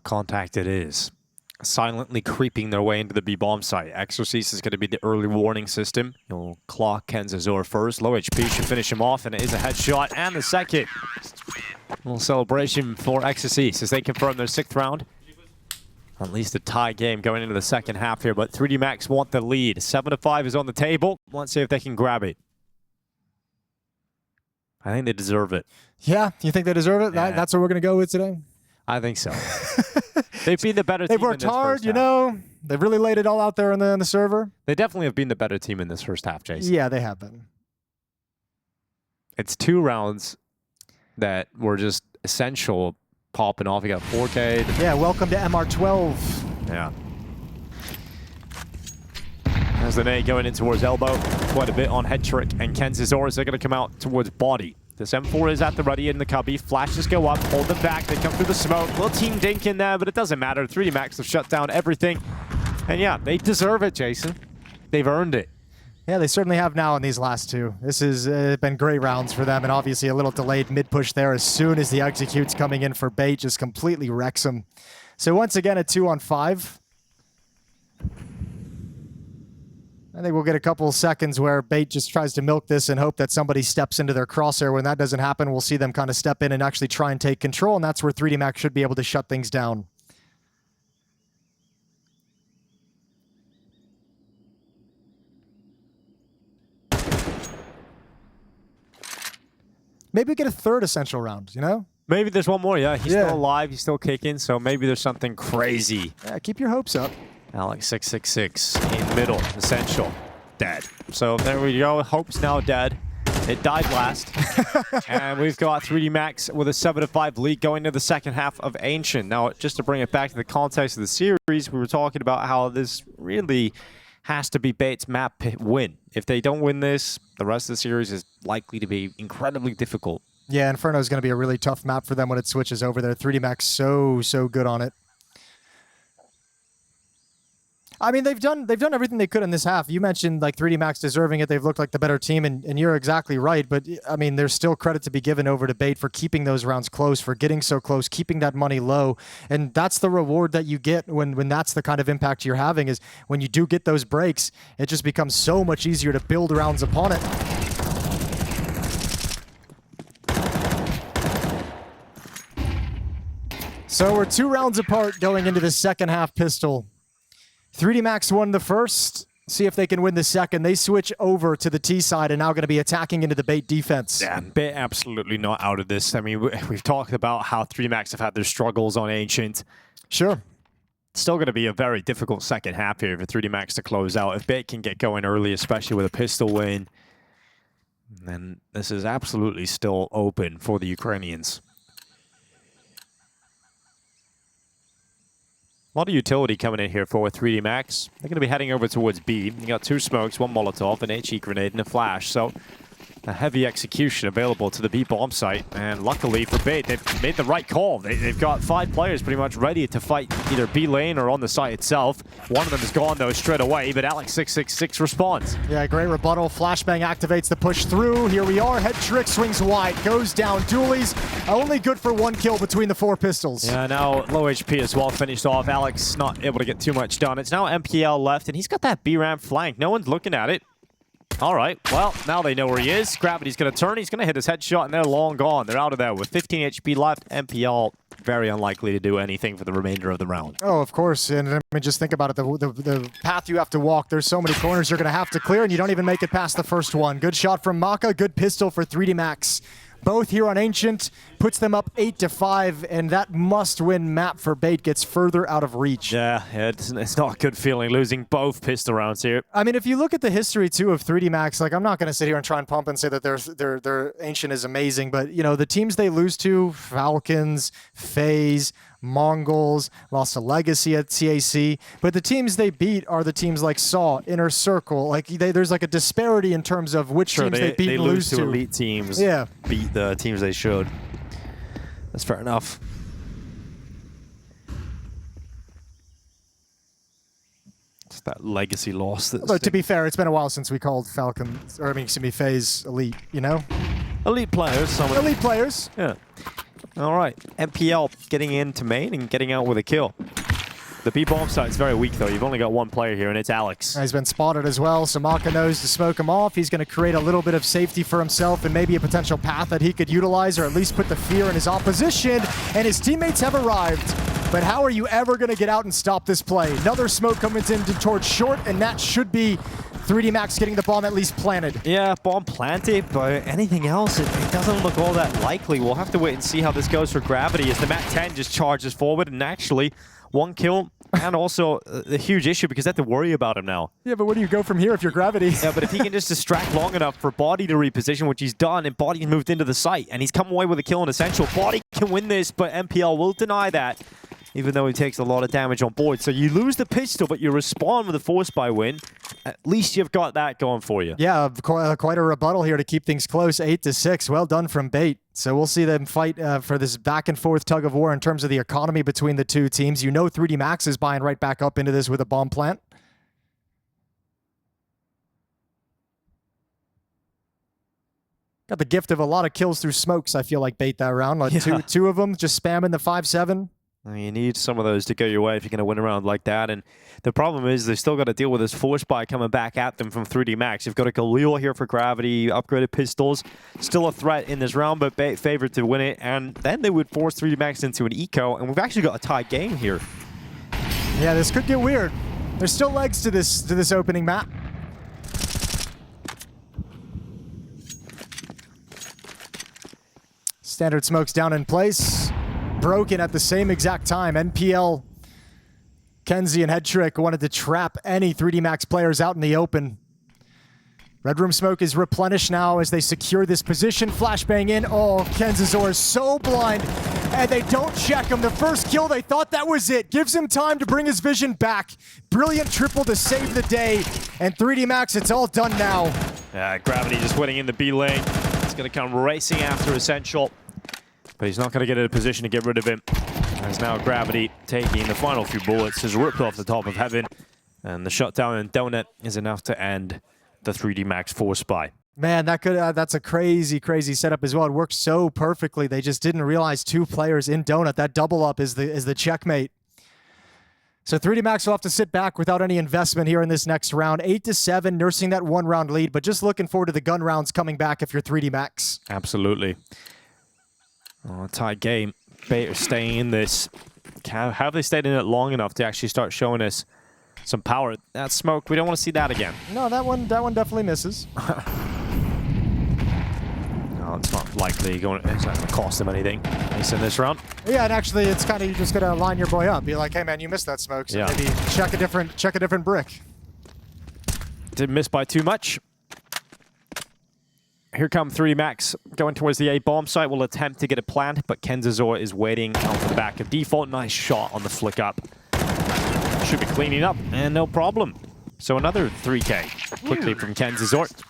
Contact it is. Silently creeping their way into the B-bomb site. Exorcist is going to be the early warning system. He'll clock Kenzazor first. Low HP should finish him off, and it is a headshot. And the second. A little celebration for Exorcist as they confirm their 6th round. At least a tie game going into the second half here, but 3D Max want the lead. 7-5 is on the table. Let's see if they can grab it. I think they deserve it. Yeah, you think they deserve it? Yeah. That's what we're going to go with today? I think so. They've been the better team. They've worked hard, you know. They've really laid it all out there on the server. They definitely have been the better team in this first half, Jason. Yeah, they have been. It's 2 rounds that were just essential popping off. You got 4K. Yeah, welcome to MR12. Yeah. There's the nade going in towards elbow. Quite a bit on head trick. And Kenzazor, they're going to come out towards body. This M4 is at the ready in the cubby. Flashes go up, hold them back. They come through the smoke. Little team dink in there, but it doesn't matter. 3D Max have shut down everything. And yeah, they deserve it, Jason. They've earned it. Yeah, they certainly have now in these last 2. This has been great rounds for them, and obviously a little delayed mid-push there as soon as the executes coming in for Bait just completely wrecks them. So once again, a 2-on-5. I think we'll get a couple of seconds where Bait just tries to milk this and hope that somebody steps into their crosshair. When that doesn't happen, we'll see them kind of step in and actually try and take control, and that's where 3D Max should be able to shut things down. Maybe we get a 3rd essential round, you know? Maybe there's one more, yeah. He's still alive, he's still kicking, so maybe there's something crazy. Yeah, keep your hopes up. Alex 666 in middle, essential, dead. So there we go, Hope's now dead. It died last. And we've got 3D Max with a 7-5 lead going into the second half of Ancient. Now, just to bring it back to the context of the series, we were talking about how this really has to be Bait's map win. If they don't win this, the rest of the series is likely to be incredibly difficult. Yeah, Inferno is going to be a really tough map for them when it switches over there. 3D Max so good on it. I mean, they've done everything they could in this half. You mentioned like 3D Max deserving it. They've looked like the better team, and you're exactly right. But I mean, there's still credit to be given over to Bait for keeping those rounds close, for getting so close, keeping that money low, and that's the reward that you get when that's the kind of impact you're having. Is when you do get those breaks, it just becomes so much easier to build rounds upon it. So we're 2 rounds apart going into the second half pistol. 3D Max won the first. See if they can win the second. They switch over to the T side and now going to be attacking into the Bait defense. Yeah, Bait absolutely not out of this. I mean, we've talked about how 3D Max have had their struggles on Ancient. Sure. Still going to be a very difficult second half here for 3D Max to close out. If Bait can get going early, especially with a pistol win, then this is absolutely still open for the Ukrainians. A lot of utility coming in here for 3D Max. They're going to be heading over towards B. You got 2 smokes, 1 Molotov, an HE grenade, and a flash. So a heavy execution available to the B bomb site. And luckily for Bait, they've made the right call. They've got 5 players pretty much ready to fight either B lane or on the site itself. One of them is gone though straight away, but Alex666 responds. Yeah, great rebuttal. Flashbang activates the push through. Here we are. Head trick swings wide, goes down. Doolies only good for 1 kill between the 4 pistols. Yeah, now low HP as well, finished off. Alex not able to get too much done. It's now MPL left, and he's got that B ramp flank. No one's looking at it. All right, well, now they know where he is. Gravity's going to turn. He's going to hit his headshot, and they're long gone. They're out of there with 15 HP left. MPL very unlikely to do anything for the remainder of the round. Oh, of course. And I mean, just think about it. The path you have to walk, there's so many corners you're going to have to clear, and you don't even make it past the first one. Good shot from Maka. Good pistol for 3D Max. Both here on Ancient, puts them up 8-5, and that must-win map for Bait gets further out of reach. Yeah, it's not a good feeling losing both pistol rounds here. I mean, if you look at the history, too, of 3D Max, like, I'm not going to sit here and try and pump and say that their Ancient is amazing, but, you know, the teams they lose to, Falcons, FaZe, Mongols, lost to Legacy at CAC, but the teams they beat are the teams like Saw, Inner Circle. Like there's like a disparity in terms of which teams they beat and lose to. Elite teams, yeah, beat the teams they should. That's fair enough. It's that Legacy loss. But to be fair, it's been a while since we called Falcons, or I mean, excuse me, FaZe elite. You know, elite players. Elite players. Yeah. All right, MPL getting into main and getting out with a kill. The B-bomb site is very weak, though. You've only got 1 player here, and it's Alex. He's been spotted as well, so Maka knows to smoke him off. He's going to create a little bit of safety for himself and maybe a potential path that he could utilize, or at least put the fear in his opposition, and his teammates have arrived. But how are you ever going to get out and stop this play? Another smoke comes in towards short, and that should be 3D Max getting the bomb at least planted. Yeah, bomb planted, but anything else, it doesn't look all that likely. We'll have to wait and see how this goes for Gravity as the MAC 10 just charges forward, and actually 1 kill, and also a huge issue because they have to worry about him now. Yeah, but where do you go from here if you're Gravity? Yeah, but if he can just distract long enough for Body to reposition, which he's done, and Body's moved into the site, and he's come away with a kill in Essential. Body can win this, but MPL will deny that, even though he takes a lot of damage on board. So you lose the pistol, but you respond with a force buy win. At least you've got that going for you. Yeah, quite a rebuttal here to keep things close, 8-6. Well done from Bait. So we'll see them fight for this back-and-forth tug of war in terms of the economy between the 2 teams. You know 3D Max is buying right back up into this with a bomb plant. Got the gift of a lot of kills through smokes, I feel like, Bait that round. Like yeah. two of them just spamming the 5-7. You need some of those to go your way if you're going to win a round like that. And the problem is they've still got to deal with this force buy coming back at them from 3D Max. You've got a Galil here for Gravity, upgraded pistols. Still a threat in this round, but favored to win it. And then they would force 3D Max into an eco. And we've actually got a tied game here. Yeah, this could get weird. There's still legs to this opening map. Standard smokes down in place. Broken at the same exact time. NPL, Kenzie, and Headtrick wanted to trap any 3D Max players out in the open. Red Room smoke is replenished now as they secure this position. Flashbang in. Oh, Kenzazor is so blind, and they don't check him. The first kill, they thought that was it. Gives him time to bring his vision back. Brilliant triple to save the day. And 3D Max, it's all done now. Gravity just winning in the B lane. He's going to come racing after Essential. But he's not going to get in a position to get rid of him. As now Gravity taking the final few bullets has ripped off the top of Heaven. And the shutdown in Donut is enough to end the 3D Max force buy. Man, that's a crazy, crazy setup as well. It worked so perfectly. They just didn't realize 2 players in Donut. That double up is the checkmate. So 3D Max will have to sit back without any investment here in this next round. 8-7, nursing that 1-round lead, but just looking forward to the gun rounds coming back if you're 3D Max. Absolutely. Oh, tight game. Bait staying in this. Have they stayed in it long enough to actually start showing us some power? That smoke, we don't want to see that again. No, that one definitely misses. No, it's not likely it's not going to cost them anything. At least in this round. Yeah, and actually, it's kind of you just gotta line your boy up. Be like, hey man, you missed that smoke, so maybe check a different brick. Didn't miss by too much. Here come 3D Max going towards the A bomb site. Will attempt to get a plant, but Kenzazor is waiting out for the back of default. Nice shot on the flick up. should be cleaning up, and no problem. So another 3K quickly from Kenzazort.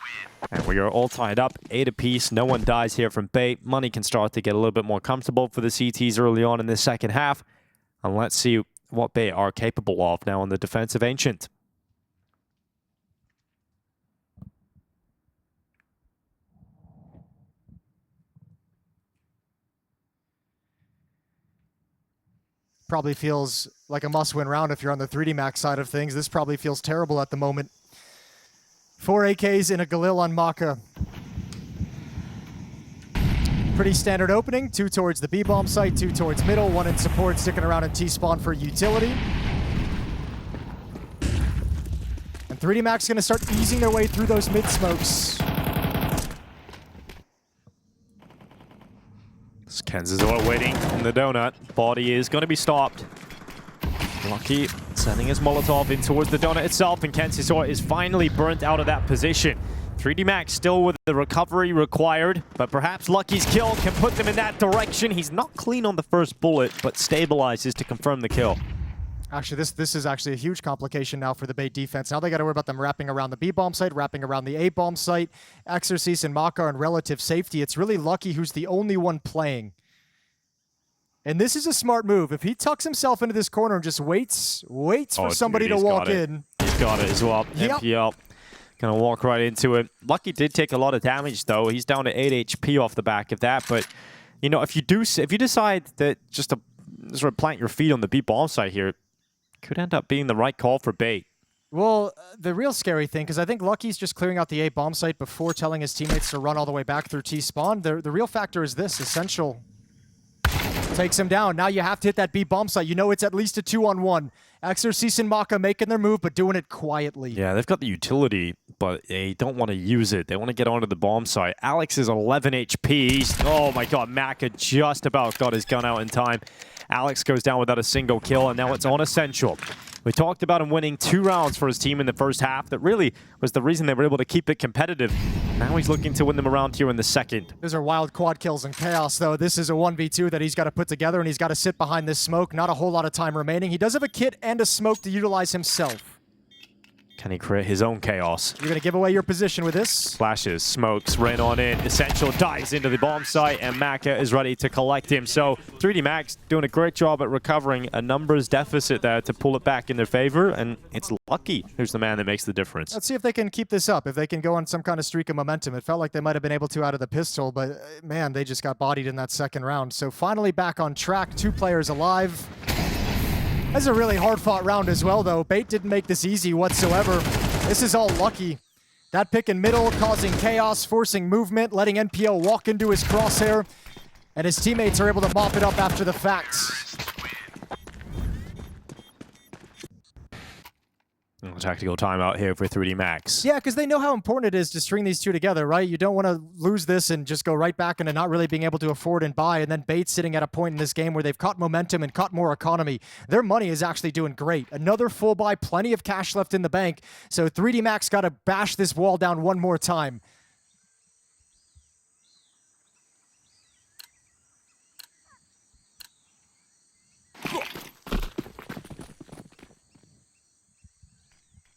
And we are all tied up, 8 apiece. No one dies here from Bait. Money can start to get a little bit more comfortable for the CTs early on in the second half. And let's see what Bait are capable of now on the defensive Ancient. Probably feels like a must-win round if you're on the 3D Max side of things. This probably feels terrible at the moment. 4 AKs in a Galil on Maka. Pretty standard opening. 2 towards the B-bomb site, 2 towards middle, 1 in support, sticking around in T-spawn for utility. And 3D Max going to start easing their way through those mid-smokes. Kenzazor waiting in the donut. Body is going to be stopped. Lucky sending his Molotov in towards the donut itself, and Kenzazor is finally burnt out of that position. 3D Max still with the recovery required, but perhaps Lucky's kill can put them in that direction. He's not clean on the first bullet, but stabilizes to confirm the kill. Actually, this is actually a huge complication now for the Bait defense. Now they got to worry about them wrapping around the B-bomb site, wrapping around the A-bomb site. Exorcist and Maka are in relative safety. It's really Lucky who's the only one playing. And this is a smart move. If he tucks himself into this corner and just waits for somebody to walk in. He's got it as well. Yep. MPL gonna walk right into it. Lucky did take a lot of damage though. He's down to 8 HP off the back of that. But you know, if you decide that just to sort of plant your feet on the B-bomb site here, could end up being the right call for Bait. Well, the real scary thing, because I think Lucky's just clearing out the A-bomb site before telling his teammates to run all the way back through T-spawn. The real factor is this: Essential takes him down. Now you have to hit that B-bomb site. You know it's at least a 2-on-1. Exorcist and Maka making their move, but doing it quietly. Yeah, they've got the utility, but they don't want to use it. They want to get onto the bomb site. Alex is 11 HP. Oh my god, Maka just about got his gun out in time. Alex goes down without a single kill, and now it's on Essential. We talked about him winning 2 rounds for his team in the first half. That really was the reason they were able to keep it competitive. Now he's looking to win them around here in the second. Those are wild quad kills and chaos, though. This is a 1v2 that he's got to put together, and he's got to sit behind this smoke. Not a whole lot of time remaining. He does have a kit and a smoke to utilize himself. Can he create his own chaos? You're going to give away your position with this. Flashes, smokes, rain on in. Essential dives into the bomb site, and Maka is ready to collect him. So 3D Max doing a great job at recovering a numbers deficit there to pull it back in their favor, and it's Lucky who's the man that makes the difference. Let's see if they can keep this up, if they can go on some kind of streak of momentum. It felt like they might have been able to out of the pistol, but man, they just got bodied in that second round. So finally back on track, 2 players alive. That's a really hard-fought round as well, though. Bait didn't make this easy whatsoever. This is all Lucky. That pick in middle, causing chaos, forcing movement, letting NPL walk into his crosshair, and his teammates are able to mop it up after the fact. Tactical timeout here for 3D Max. Yeah, because they know how important it is to string these two together, right? You don't want to lose this and just go right back into not really being able to afford and buy, and then Bait's sitting at a point in this game where they've caught momentum and caught more economy. Their money is actually doing great. Another full buy, plenty of cash left in the bank, so 3D Max got to bash this wall down one more time.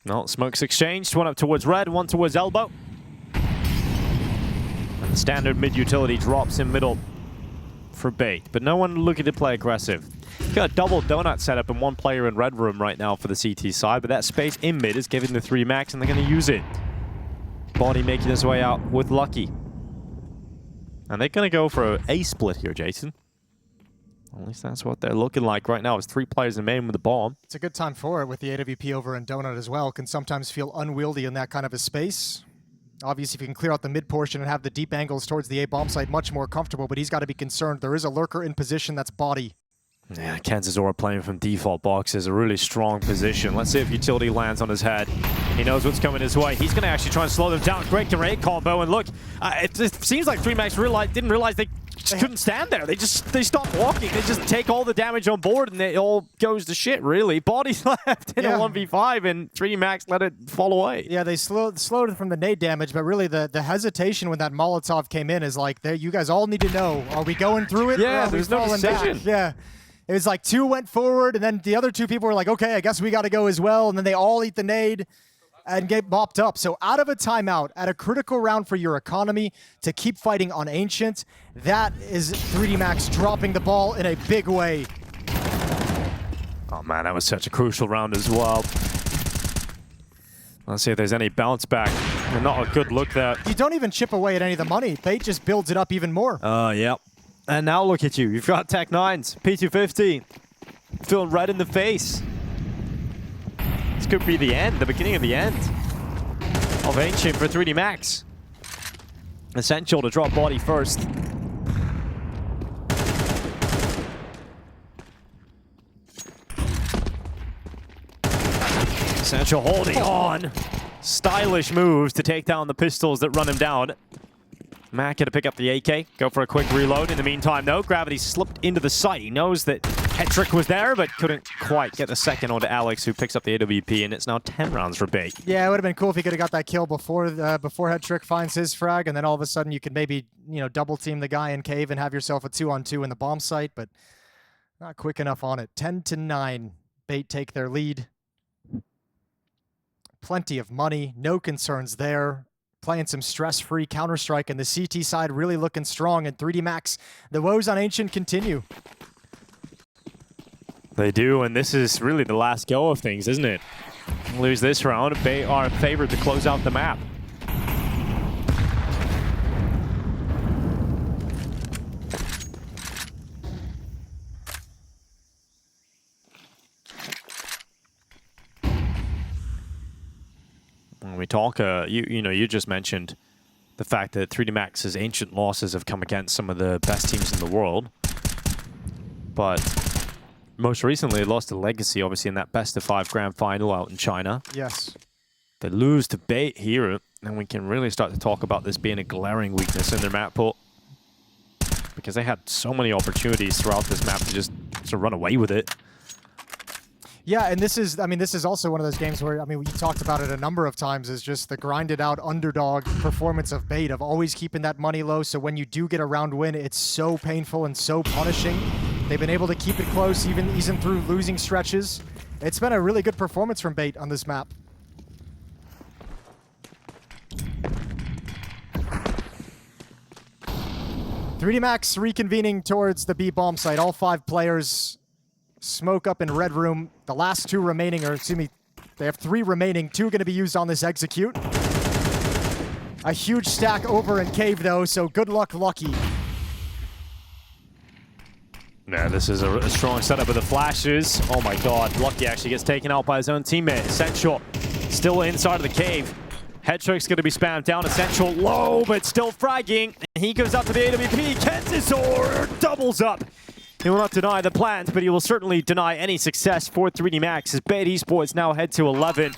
No, smokes exchanged. One up towards red, one towards elbow. And the standard mid-utility drops in middle for Bait, but no one looking to play aggressive. Got a double donut setup and 1 player in red room right now for the CT side, but that space in mid is giving the 3 Max, and they're going to use it. Body making his way out with Lucky. And they're going to go for an A split here, Jason. At least that's what they're looking like right now. It's 3 players in main with the bomb. It's a good time for it with the AWP over in Donut as well. Can sometimes feel unwieldy in that kind of a space. Obviously, if you can clear out the mid portion and have the deep angles towards the A-bomb site, much more comfortable, but he's got to be concerned. There is a lurker in position that's Body. Yeah, Kenzazor playing from default box is a really strong position. Let's see if utility lands on his head. He knows what's coming his way. He's going to actually try and slow them down. Great Garret combo, and look, it seems like 3 Max didn't realize they just couldn't stand there. They stopped walking. They just take all the damage on board, and it all goes to shit, really. Body's left in a 1v5, and 3D Max let it fall away. Yeah, they slowed from the nade damage, but really the hesitation when that Molotov came in is like, you guys all need to know, are we going through it? Yeah, or are there's we no falling decision. back? Yeah. It was like 2 went forward, and then the other 2 people were like, okay, I guess we got to go as well. And then they all eat the nade and get mopped up. So out of a timeout, at a critical round for your economy, to keep fighting on Ancient, that is 3D Max dropping the ball in a big way. Oh man, that was such a crucial round as well. Let's see if there's any bounce back. And not a good look there. You don't even chip away at any of the money. Bait just builds it up even more. Yep. And now look at you. You've got Tech 9s, P250, feeling right in the face. This could be the end, the beginning of the end of Ancient for 3D Max. Essential to drop body first. Essential holding on. Stylish moves to take down the pistols that run him down. Mac to pick up the AK, go for a quick reload. In the meantime, though, Gravity slipped into the site. He knows that Hetrick was there, but couldn't quite get the second onto Alex, who picks up the AWP, and it's now 10 rounds for Bait. Yeah, it would have been cool if he could have got that kill before Hetrick finds his frag, and then all of a sudden you could maybe, double team the guy in cave and have yourself a 2-on-2 in the bomb site, but not quick enough on it. 10-9, Bait take their lead. Plenty of money, no concerns there. Playing some stress-free Counter-Strike, and the CT side really looking strong. And 3D Max, the woes on Ancient continue. They do, and this is really the last go of things, isn't it? Lose this round, they are favored to close out the map. When we talk, you just mentioned the fact that 3D Max's Ancient losses have come against some of the best teams in the world. But most recently, they lost to Legacy, obviously, in that best-of-5 grand final out in China. Yes. They lose to Bait here, and we can really start to talk about this being a glaring weakness in their map pool. Because they had so many opportunities throughout this map to just sort of run away with it. Yeah, and this is also one of those games where, we talked about it a number of times, is just the grinded out underdog performance of Bait, of always keeping that money low, so when you do get a round win, it's so painful and so punishing. They've been able to keep it close even through losing stretches. It's been a really good performance from Bait on this map. .3D Max reconvening towards the B bomb site. All 5 players smoke up in red room. The last 2 remaining, or excuse me, they have 3 remaining. 2 going to be used on this execute. A huge stack over in cave though, so good luck, Lucky. Yeah, this is a strong setup of the flashes. Oh my god, Lucky actually gets taken out by his own teammate. Essential still inside of the cave. Hetrick's going to be spammed down. Essential low, but still fragging. He goes up to the AWP. Kenzisor doubles up. He will not deny the plans, but he will certainly deny any success for 3D Max as Bait Esports now head to 11.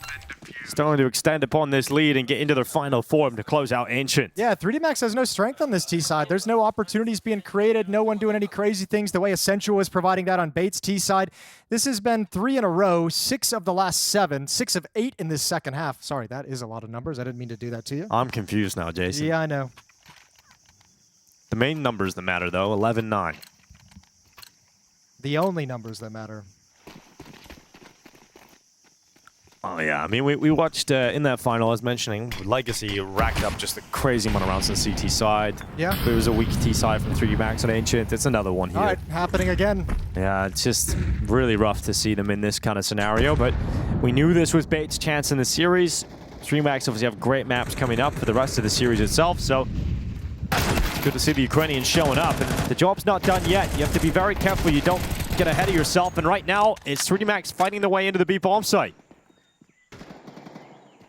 Starting to extend upon this lead and get into their final form to close out Ancient. Yeah, 3D Max has no strength on this T side. There's no opportunities being created, no one doing any crazy things the way Essential was providing that on Bait's T side. This has been 3 in a row, 6 of the last 7, 6 of 8 in this second half. Sorry, that is a lot of numbers. I didn't mean to do that to you. I'm confused now, Jason. Yeah, I know. The main numbers that matter, though, 11-9. The only numbers that matter. Oh, yeah. I mean, we watched in that final, I was mentioning, Legacy racked up just a crazy amount of rounds on the CT side. Yeah. There was a weak T side from 3D Max on Ancient. It's another one here. All right, happening again. Yeah, it's just really rough to see them in this kind of scenario, but we knew this was Bait's chance in the series. 3D Max obviously have great maps coming up for the rest of the series itself, so it's good to see the Ukrainians showing up. And the job's not done yet. You have to be very careful you don't get ahead of yourself, and right now, it's 3D Max fighting their way into the B bomb site.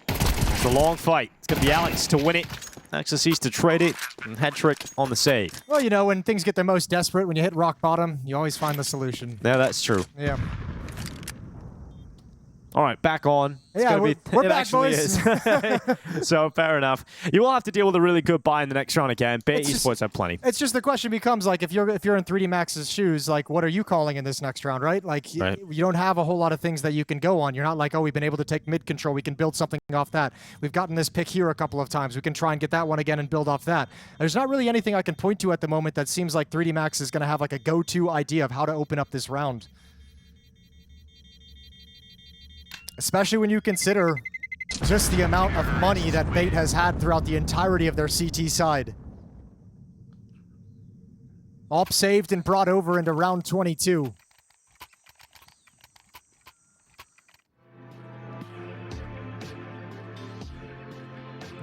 It's a long fight. It's going to be Alex to win it. Axis to trade it, and Hetrick on the save. Well, when things get the most desperate, when you hit rock bottom, you always find the solution. Yeah, that's true. Yeah. All right, back on. It's Yeah, gonna we're it back, actually boys. is. So fair enough. You will have to deal with a really good buy in the next round again. Bait Esports have plenty. It's just the question becomes like if you're in 3D Max's shoes, like what are you calling in this next round, right? Like Right. you don't have a whole lot of things that you can go on. You're not like, oh, we've been able to take mid control. We can build something off that. We've gotten this pick here a couple of times. We can try and get that one again and build off that. There's not really anything I can point to at the moment that seems like 3D Max is going to have like a go-to idea of how to open up this round. Especially when you consider just the amount of money that Bait has had throughout the entirety of their CT side. Op saved and brought over into round 22.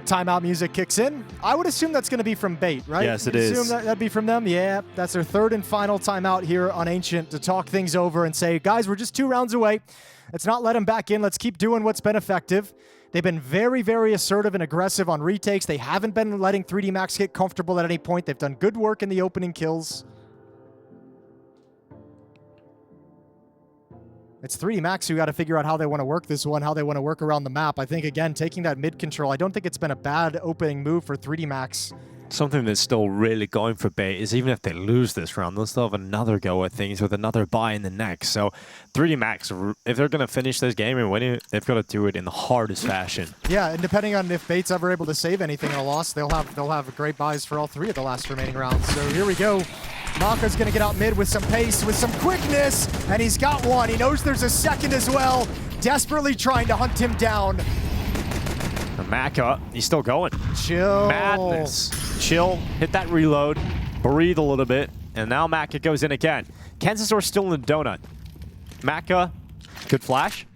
Timeout music kicks in. I would assume that's going to be from Bait, right? Yes, it You'd is. Assume that'd be from them? Yeah, that's their third and final timeout here on Ancient to talk things over and say, guys, we're just 2 rounds away. Let's not let them back in. Let's keep doing what's been effective. They've been very, very assertive and aggressive on retakes. They haven't been letting 3D Max get comfortable at any point. They've done good work in the opening kills. It's 3D Max who got to figure out how they want to work this one, how they want to work around the map. I think, again, taking that mid control, I don't think it's been a bad opening move for 3D Max. Something that's still really going for Bait is even if they lose this round, they'll still have another go at things with another buy in the next. So 3D Max, if they're going to finish this game and win it, they've got to do it in the hardest fashion. Yeah, and depending on if Bait's ever able to save anything in a loss, they'll have great buys for all 3 of the last remaining rounds. So here we go. Maka's going to get out mid with some pace, with some quickness, and he's got one. He knows there's a second as well, desperately trying to hunt him down. Maka, he's still going. Chill. Madness. Chill, hit that reload, breathe a little bit, and now Maka goes in again. Kensasor still in the donut. Maka, good flash.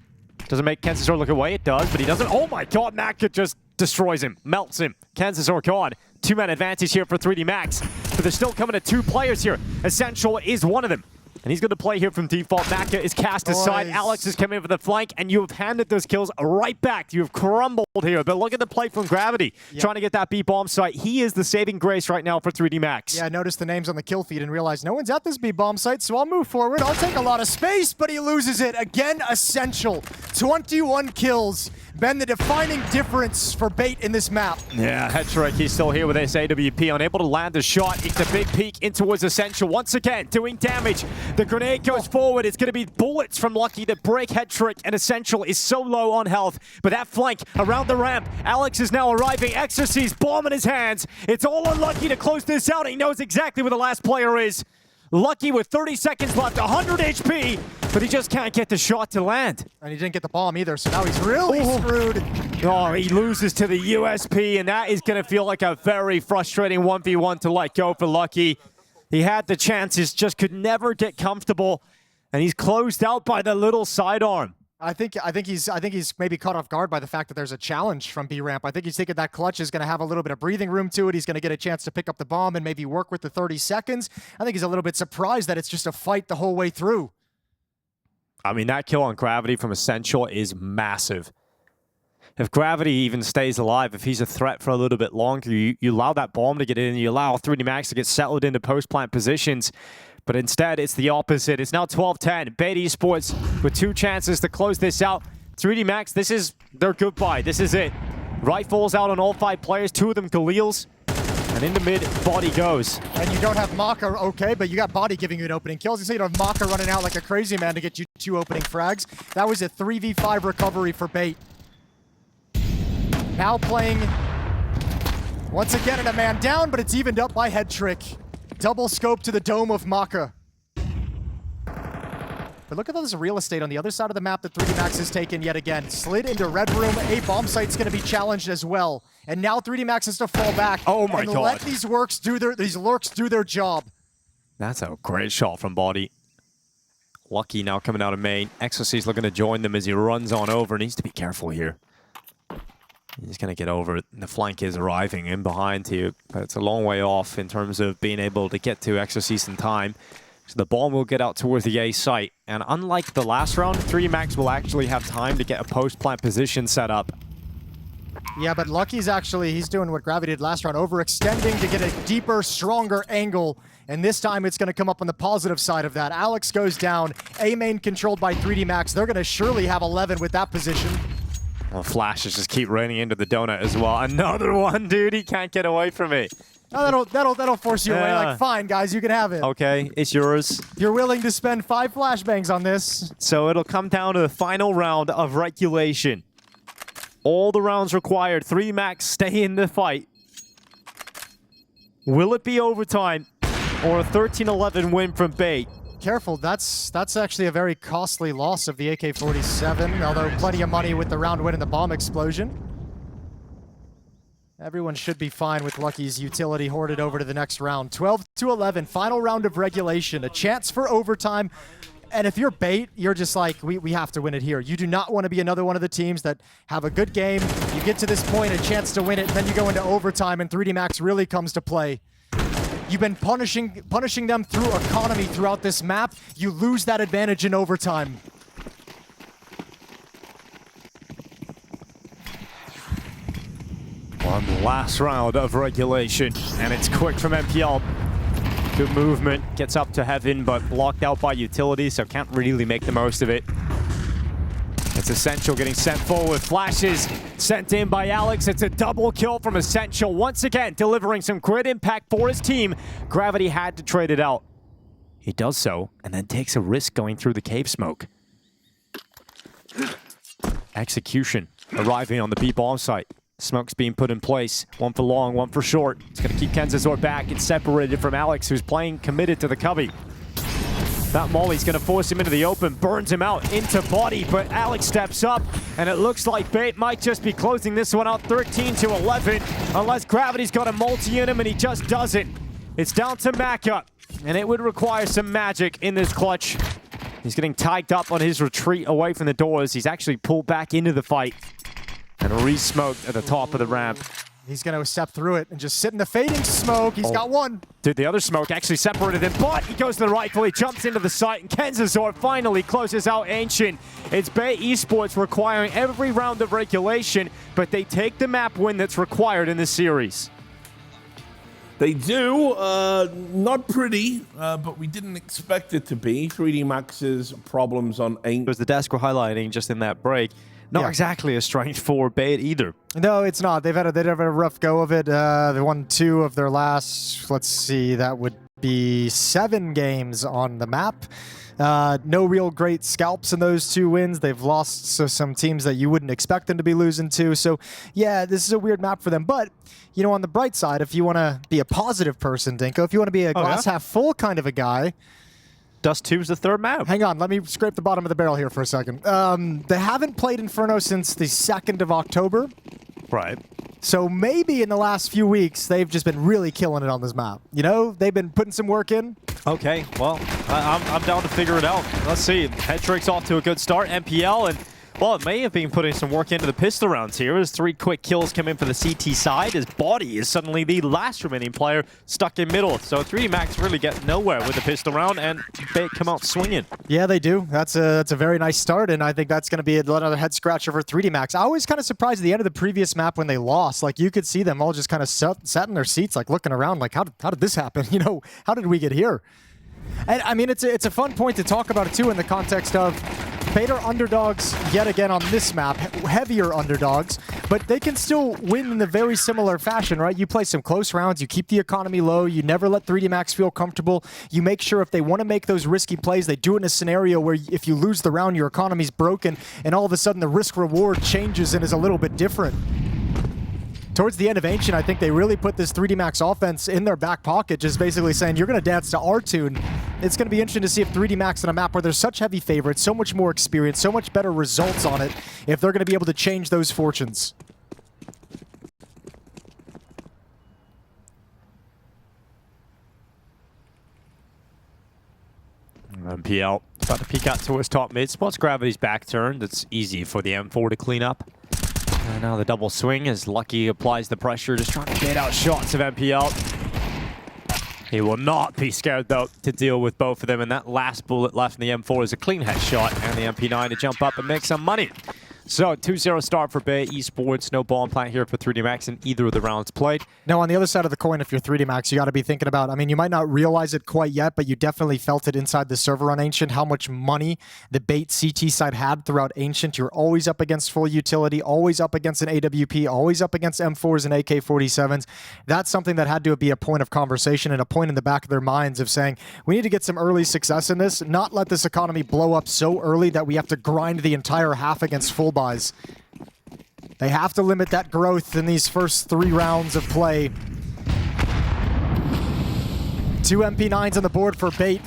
Doesn't make Kensasor look away, it does, but he doesn't. Oh my god, Maka just destroys him, melts him. Kensasor gone. 2-man advantage here for 3D Max, but they're still coming to 2 players here. Essential is one of them. And he's going to play here from default. Maka is cast aside. Alex is coming in for the flank, and you have handed those kills right back. You have crumbled here. But look at the play from Gravity, trying to get that B-bomb site. He is the saving grace right now for 3D Max. Yeah, I noticed the names on the kill feed and realized no one's at this B-bomb site, so I'll move forward. I'll take a lot of space, but he loses it. Again, Essential. 21 kills. Been the defining difference for Bait in this map. Yeah, Hetrick, he's still here with his AWP, unable to land a shot. It's a big peek into his Essential once again, doing damage. The grenade goes forward. It's going to be bullets from Lucky to break Hetrick, and Essential is so low on health. But that flank around the ramp, Alex is now arriving. Exorcy's bomb in his hands. It's all on Lucky to close this out. He knows exactly where the last player is. Lucky with 30 seconds left, 100 HP, but he just can't get the shot to land. And he didn't get the bomb either, so now he's really screwed. Oh, he loses to the USP, and that is going to feel like a very frustrating 1v1 to let go for Lucky. He had the chances, just could never get comfortable, and he's closed out by the little sidearm. I think he's maybe caught off guard by the fact that there's a challenge from B-Ramp. I think he's thinking that clutch is going to have a little bit of breathing room to it. He's going to get a chance to pick up the bomb and maybe work with the 30 seconds. I think he's a little bit surprised that it's just a fight the whole way through. I mean, that kill on Gravity from Essential is massive. If Gravity even stays alive, if he's a threat for a little bit longer, you allow that bomb to get in, you allow 3D Max to get settled into post-plant positions. But instead, it's the opposite. It's now 12-10. Bait Esports with 2 chances to close this out. 3D Max, this is their goodbye. This is it. Rifles out on all 5 players. 2 of them Galils. And into mid, Body goes. And you don't have Maka, okay, but you got Body giving you an opening kill. So you don't have Maka running out like a crazy man to get you 2 opening frags. That was a 3v5 recovery for Bait. Now playing once again in a man down, but it's evened up by Hetrick. Double scope to the dome of Maka. But look at all this real estate on the other side of the map that 3D Max has taken yet again. Slid into Red Room. A bomb site's going to be challenged as well. And now 3D Max has to fall back. Oh my god. Let these lurks do their job. That's a great shot from Body. Lucky now coming out of main. Exorcy's looking to join them as he runs on over. Needs to be careful here. He's going to get over it. The flank is arriving in behind you, but it's a long way off in terms of being able to get to Exorcist in time. So the bomb will get out towards the A site. And unlike the last round, 3D Max will actually have time to get a post-plant position set up. Yeah, but Lucky's actually, he's doing what Gravity did last round, overextending to get a deeper, stronger angle. And this time it's going to come up on the positive side of that. Alex goes down. A main controlled by 3D Max. They're going to surely have 11 with that position. Well, flashes just keep raining into the donut as well. Another one, dude. He can't get away from me. Oh, that'll force you away. Like, fine, guys, you can have it. Okay, it's yours. You're willing to spend 5 flashbangs on this. So it'll come down to the final round of regulation. All the rounds required. 3 Max stay in the fight. Will it be overtime or a 13-11 win from Bait? Careful, that's actually a very costly loss of the AK-47, although plenty of money with the round win and the bomb explosion. Everyone should be fine with Lucky's utility hoarded over to the next round. 12-11, final round of regulation, a chance for overtime. And if you're Bait, you're just like, we have to win it here. You do not want to be another one of the teams that have a good game. You get to this point, a chance to win it, then you go into overtime and 3D Max really comes to play. You've been punishing them through economy throughout this map. You lose that advantage in overtime. On the last round of regulation, and it's quick from MPL. Good movement, gets up to heaven, but blocked out by utility, so can't really make the most of it. It's Essential getting sent forward. Flashes sent in by Alex. It's a double kill from Essential. Once again, delivering some great impact for his team. Gravity had to trade it out. He does so, and then takes a risk going through the cave smoke. Execution arriving on the B bomb site. Smoke's being put in place. One for long, one for short. It's going to keep Kenzazor back and separated from Alex, who's playing committed to the cubby. That molly's going to force him into the open, burns him out into body, but Alex steps up, and it looks like Bait might just be closing this one out 13-11, unless Gravity's got a multi in him, and he just doesn't. It's down to Maka, and it would require some magic in this clutch. He's getting tagged up on his retreat away from the doors. He's actually pulled back into the fight. And re-smoked at the top of the ramp. He's going to step through it and just sit in the fading smoke. He's got one. Dude, the other smoke actually separated him, but he goes to the rifle. He jumps into the site, and Kenzazor finally closes out Ancient. It's Bay Esports requiring every round of regulation, but they take the map win that's required in this series. They do. Not pretty, but we didn't expect it to be. 3D Max's problems on Ancient. It was the desk we're highlighting just in that break. Not exactly a strength for Bait either. No, it's not. They've had a rough go of it. They won 2 of their last, let's see, that would be 7 games on the map. No real great scalps in those 2 wins. They've lost to some teams that you wouldn't expect them to be losing to. So, yeah, this is a weird map for them. But, you know, on the bright side, if you want to be a positive person, Dinko, if you want to be a glass half full kind of a guy, Dust 2's the 3rd map. Hang on, let me scrape the bottom of the barrel here for a second. They haven't played Inferno since the 2nd of October. Right. So maybe in the last few weeks, they've just been really killing it on this map. You know, they've been putting some work in. Okay, well, I'm down to figure it out. Let's see. Headtrick's off to a good start. MPL, and, well, it may have been putting some work into the pistol rounds here as 3 quick kills come in for the CT side. His body is suddenly the last remaining player stuck in middle. So 3D Max really get nowhere with the pistol round, and Bait come out swinging. Yeah, they do. That's a very nice start, and I think that's going to be another head scratcher for 3D Max. I was kind of surprised at the end of the previous map when they lost. Like, you could see them all just kind of sat in their seats, like looking around, like, how did this happen? You know, how did we get here? And I mean, it's a fun point to talk about it too in the context of Bait are underdogs yet again on this map, heavier underdogs, but they can still win in a very similar fashion, right? You play some close rounds, you keep the economy low, you never let 3D Max feel comfortable, you make sure if they want to make those risky plays, they do it in a scenario where if you lose the round, your economy's broken, and all of a sudden the risk-reward changes and is a little bit different. Towards the end of Ancient, I think they really put this 3D Max offense in their back pocket, just basically saying, you're going to dance to our tune. It's going to be interesting to see if 3D Max on a map where there's such heavy favorites, so much more experience, so much better results on it, if they're going to be able to change those fortunes. MPL about to peek out towards top mid. Spots Gravity's back turned. It's easy for the M4 to clean up. And now the double swing as Lucky applies the pressure, just trying to get out shots of MPL. He will not be scared, though, to deal with both of them. And that last bullet left in the M4 is a clean headshot. And the MP9 to jump up and make some money. So 2-0 start for Bay Esports. No bomb plant here for 3D Max in either of the rounds played. Now, on the other side of the coin, if you're 3D Max, you got to be thinking about, I mean, you might not realize it quite yet, but you definitely felt it inside the server on Ancient, how much money the bait CT side had throughout Ancient. You're always up against full utility, always up against an AWP, always up against M4s and AK-47s. That's something that had to be a point of conversation and a point in the back of their minds of saying, we need to get some early success in this, not let this economy blow up so early that we have to grind the entire half against full buys. They have to limit that growth in these first 3 rounds of play. 2 MP9s on the board for Bait.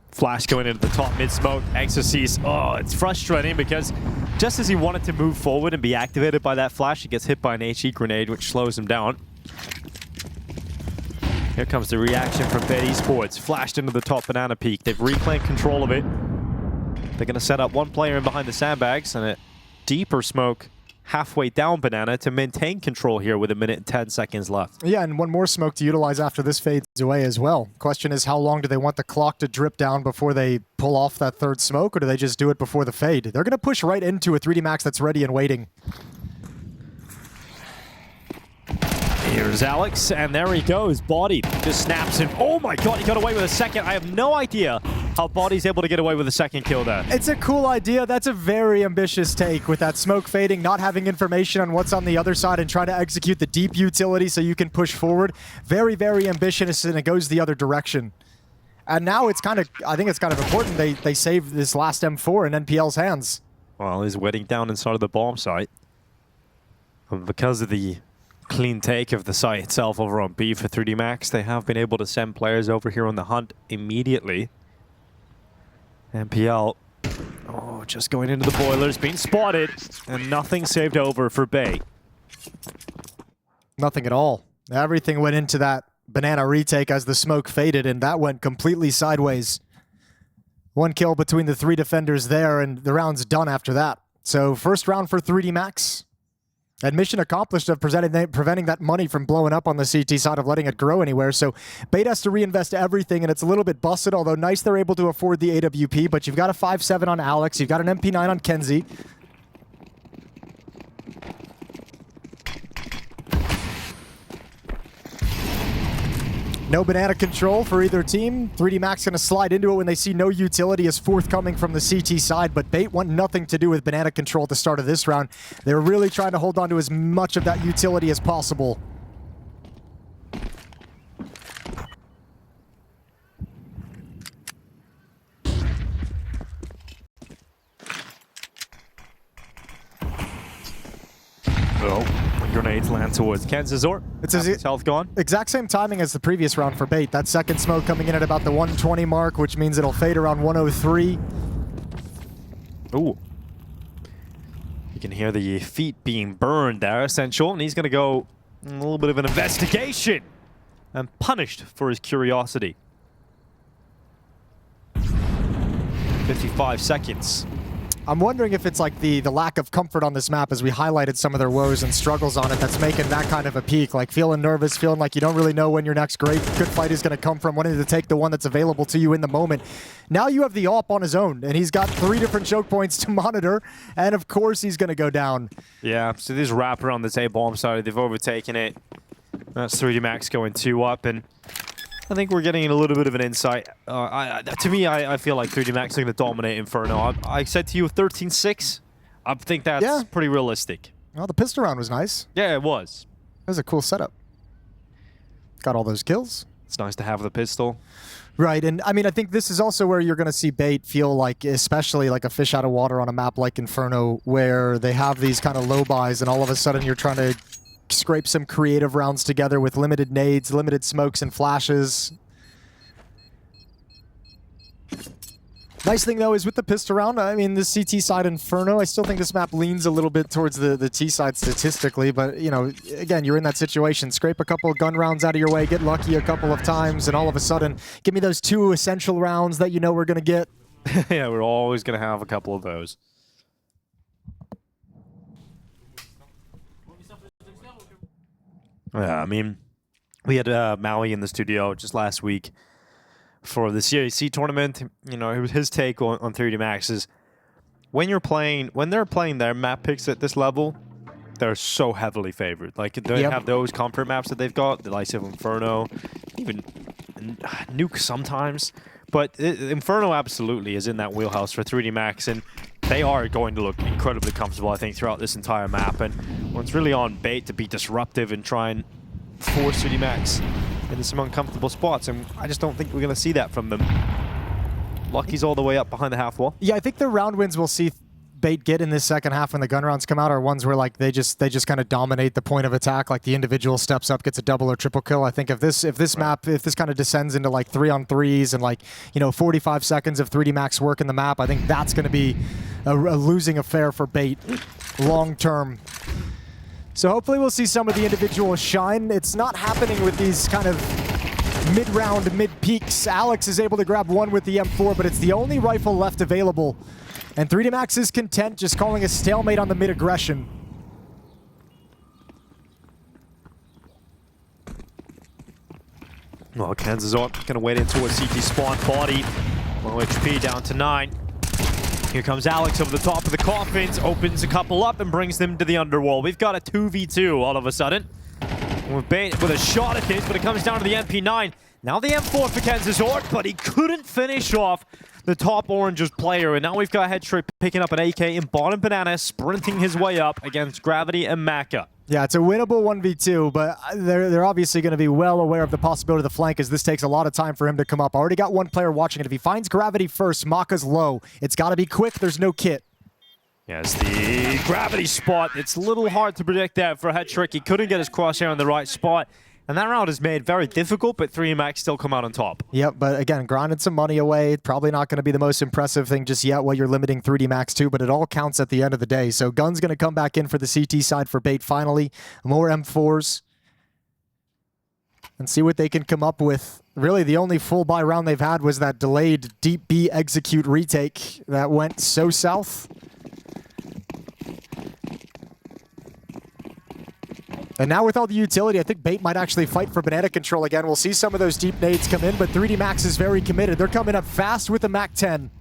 Flash going into the top mid smoke. Exorcist. Oh, it's frustrating because just as he wanted to move forward and be activated by that flash, he gets hit by an HE grenade, which slows him down. Here comes the reaction from Bet Esports. Flashed into the top banana peak. They've reclaimed control of it. They're going to set up one player in behind the sandbags and a deeper smoke halfway down banana to maintain control here with 1 minute and 10 seconds left. Yeah, and one more smoke to utilize after this fades away as well. Question is, how long do they want the clock to drip down before they pull off that third smoke, or do they just do it before the fade? They're going to push right into a 3D Max that's ready and waiting. Here's Alex, and there he goes. Bodied. Just snaps him. Oh my god, he got away with a second. I have no idea how Body's able to get away with a second kill there. It's a cool idea. That's a very ambitious take with that smoke fading, not having information on what's on the other side and trying to execute the deep utility so you can push forward. Very, very ambitious, and it goes the other direction. And now it's kind of, I think it's kind of important they save this last M4 in NPL's hands. Well, he's wetting down inside of the bomb site. And because of the clean take of the site itself over on B for 3D Max, they have been able to send players over here on the hunt immediately. MPL, oh, just going into the boilers, being spotted, and nothing saved over for Bay. Nothing at all. Everything went into that banana retake as the smoke faded, and that went completely sideways. 1 kill between the 3 defenders there, and the round's done after that. So first round for 3D Max. And mission accomplished of preventing that money from blowing up on the CT side, of letting it grow anywhere. So Bait has to reinvest everything, and it's a little bit busted, although nice they're able to afford the AWP, but you've got a 5-7 on Alex, you've got an MP9 on Kenzie. No banana control for either team. 3D Max going to slide into it when they see no utility is forthcoming from the CT side, but Bait want nothing to do with banana control at the start of this round. They're really trying to hold on to as much of that utility as possible. Grenades land towards Kenzazor. It's his health gone. Exact same timing as the previous round for Bait. That second smoke coming in at about the 120 mark, which means it'll fade around 103. Ooh. You can hear the feet being burned there, Essential, and he's going to go a little bit of an investigation and punished for his curiosity. 55 seconds. I'm wondering if it's like the lack of comfort on this map, as we highlighted some of their woes and struggles on it, that's making that kind of a peak. Like feeling nervous, feeling like you don't really know when your next good fight is going to come from, wanting to take the one that's available to you in the moment. Now you have the AWP on his own, and he's got 3 different choke points to monitor, and of course he's going to go down. Yeah, so this wrap around this A-bomb side, they've overtaken it. That's 3D Max going 2 up, and I think we're getting a little bit of an insight. To me, I feel like 3D Max are going to dominate Inferno. I said to you 13-6. I think that's pretty realistic. Well, the pistol round was nice. Yeah, it was. It was a cool setup. Got all those kills. It's nice to have the pistol. Right, and I mean, I think this is also where you're going to see Bait feel like, especially like a fish out of water on a map like Inferno, where they have these kind of low buys, and all of a sudden you're trying to scrape some creative rounds together with limited nades, limited smokes and flashes. Nice thing though is with the pistol round, I mean, the CT side Inferno, I still think this map leans a little bit towards the T side statistically, but you know, again, you're in that situation. Scrape a couple of gun rounds out of your way, get lucky a couple of times, and all of a sudden, give me those 2 essential rounds that you know we're going to get. Yeah, we're always going to have a couple of those. Yeah, I mean, we had Maui in the studio just last week for the CAC tournament. You know, his take on 3D Max is when they're playing their map picks at this level, they're so heavily favored. Like, they have those comfort maps that they've got, the likes of Inferno, even Nuke sometimes. But Inferno absolutely is in that wheelhouse for 3D Max, and they are going to look incredibly comfortable, I think, throughout this entire map. And when it's really on Bait to be disruptive and try and force 3D Max into some uncomfortable spots, and I just don't think we're going to see that from them. Lucky's all the way up behind the half wall. Yeah, I think the round wins we'll see Bait get in this second half when the gun rounds come out are ones where like they just kind of dominate the point of attack. Like the individual steps up, gets a double or triple kill. I think if this kind of descends into like 3-on-3s and like, you know, 45 seconds of 3D Max work in the map, I think that's going to be a losing affair for Bait long term. So hopefully we'll see some of the individuals shine. It's not happening with these kind of mid-round, mid-peaks. Alex is able to grab one with the M4, but it's the only rifle left available. And 3D Max is content just calling a stalemate on the mid-aggression. Well, Kansas are going to wait into a CT spawn body. Low HP down to 9. Here comes Alex over the top of the coffins, opens a couple up and brings them to the underwall. We've got a 2v2 all of a sudden. With Bait with a shot at this, but it comes down to the MP9. Now the M4 for Kansas Orc, but he couldn't finish off the top Orange's player. And now we've got Headtrick picking up an AK in bottom banana, sprinting his way up against Gravity and Maka. Yeah, it's a winnable 1v2, but they're obviously going to be well aware of the possibility of the flank, as this takes a lot of time for him to come up. Already got one player watching it. If he finds Gravity first, Maka's low. It's got to be quick. There's no kit. Yes, the Gravity spot. It's a little hard to predict that for Headtrick. He couldn't get his crosshair in the right spot. And that round is made very difficult, but 3D Max still come out on top. Yep, but again, grinding some money away. Probably not going to be the most impressive thing just yet, what you're limiting 3D Max to, but it all counts at the end of the day. So Gun's going to come back in for the CT side for Bait finally. More M4s. And see what they can come up with. Really, the only full buy round they've had was that delayed Deep B execute retake that went so south. And now with all the utility, I think Bait might actually fight for banana control again. We'll see some of those deep nades come in, but 3D Max is very committed. They're coming up fast with the MAC-10.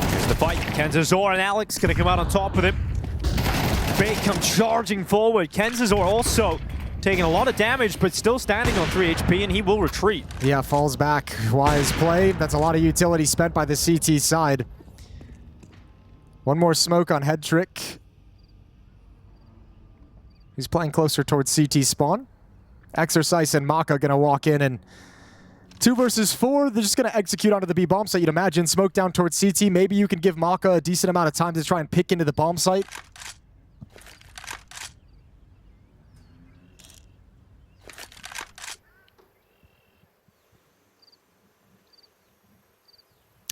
Here's the fight. Kenzazor and Alex going to come out on top of him. Bait comes charging forward. Kenzazor also taking a lot of damage, but still standing on 3 HP, and he will retreat. Yeah, falls back. Wise play. That's a lot of utility spent by the CT side. One more smoke on Headtrick. He's playing closer towards CT spawn. Exercise and Maka gonna walk in, and 2 versus 4, they're just gonna execute onto the B bomb site, you'd imagine. Smoke down towards CT. Maybe you can give Maka a decent amount of time to try and pick into the bomb site.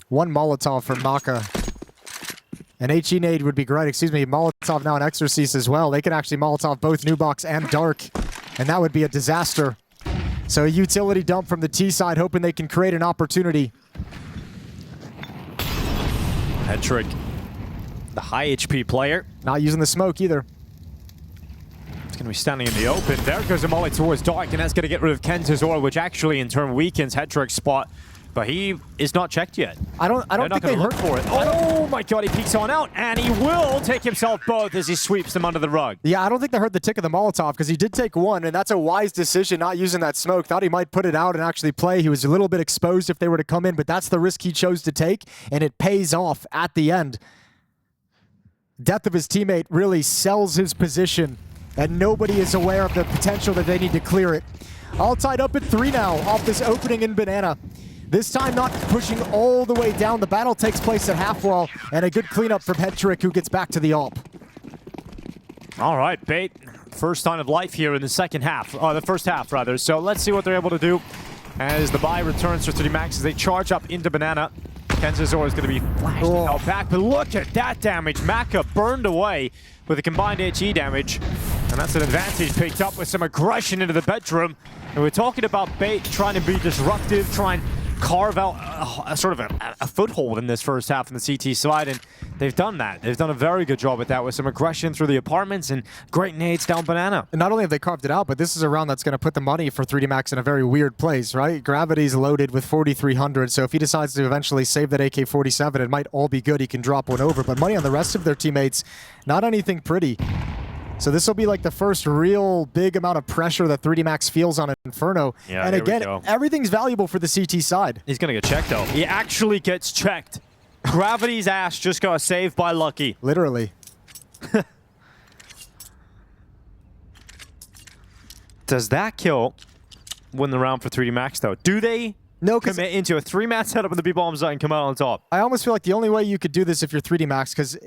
One Molotov for Maka. An HE nade would be great. Excuse me, Molotov now an Exorcist as well. They can actually Molotov both New Box and Dark, and that would be a disaster. So a utility dump from the T side, hoping they can create an opportunity. Headtrick, the high HP player. Not using the smoke either. He's going to be standing in the open. There goes the molly towards Dark, and that's going to get rid of Kenzazor, which actually in turn weakens Headtrick's spot. But he is not checked yet. I don't think they look for it. Oh my god, he peeks on out, and he will take himself both as he sweeps them under the rug. Yeah, I don't think they heard the tick of the Molotov, because he did take one, and that's a wise decision not using that smoke. Thought he might put it out and actually play. He was a little bit exposed if they were to come in, but that's the risk he chose to take, and it pays off at the end. Death of his teammate really sells his position, and nobody is aware of the potential that they need to clear it. All tied up at 3 now off this opening in Banana. This time not pushing all the way down. The battle takes place at half wall, and a good cleanup from Headtrick, who gets back to the AWP. All right, Bait, first sign of life here in the second half, the first half rather. So let's see what they're able to do as the buy returns for 3D Max as they charge up into Banana. Kenzazor is going to be flashed out back, but look at that damage. Maka burned away with a combined HE damage, and that's an advantage picked up with some aggression into the bedroom. And we're talking about Bait trying to be disruptive, trying carve out a sort of a foothold in this first half on the CT side, and they've done that. They've done a very good job at that with some aggression through the apartments and great nades down Banana. And not only have they carved it out, but this is a round that's going to put the money for 3D Max in a very weird place, right? Gravity's loaded with 4,300, so if he decides to eventually save that AK-47, it might all be good. He can drop one over, but money on the rest of their teammates, not anything pretty. So this will be like the first real big amount of pressure that 3D Max feels on Inferno. Yeah, and again, everything's valuable for the CT side. He's going to get checked, though. He actually gets checked. Gravity's ass just got saved by Lucky. Literally. Does that kill win the round for 3D Max, though? Do they commit into a 3-man setup with the B-bomb site and come out on top? I almost feel like the only way you could do this if you're 3D Max, because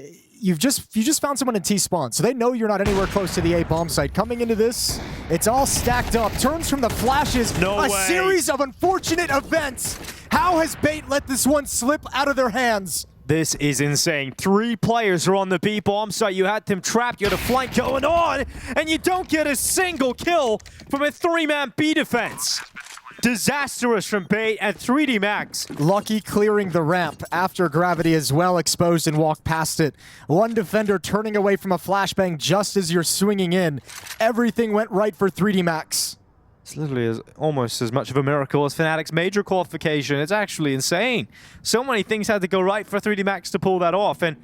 you just found someone in T-spawn, so they know you're not anywhere close to the A-bomb site. Coming into this, it's all stacked up. Turns from the flashes. No way. Series of unfortunate events. How has Bait let this one slip out of their hands? This is insane. 3 players are on the B-bomb site. You had them trapped. You had a flank going on, and you don't get a single kill from a 3-man B defense. Disastrous from Bait and 3D Max. Lucky clearing the ramp after Gravity is well exposed and walked past it. One defender turning away from a flashbang just as you're swinging in. Everything went right for 3D Max. It's literally almost as much of a miracle as Fnatic's major qualification. It's actually insane. So many things had to go right for 3D Max to pull that off, and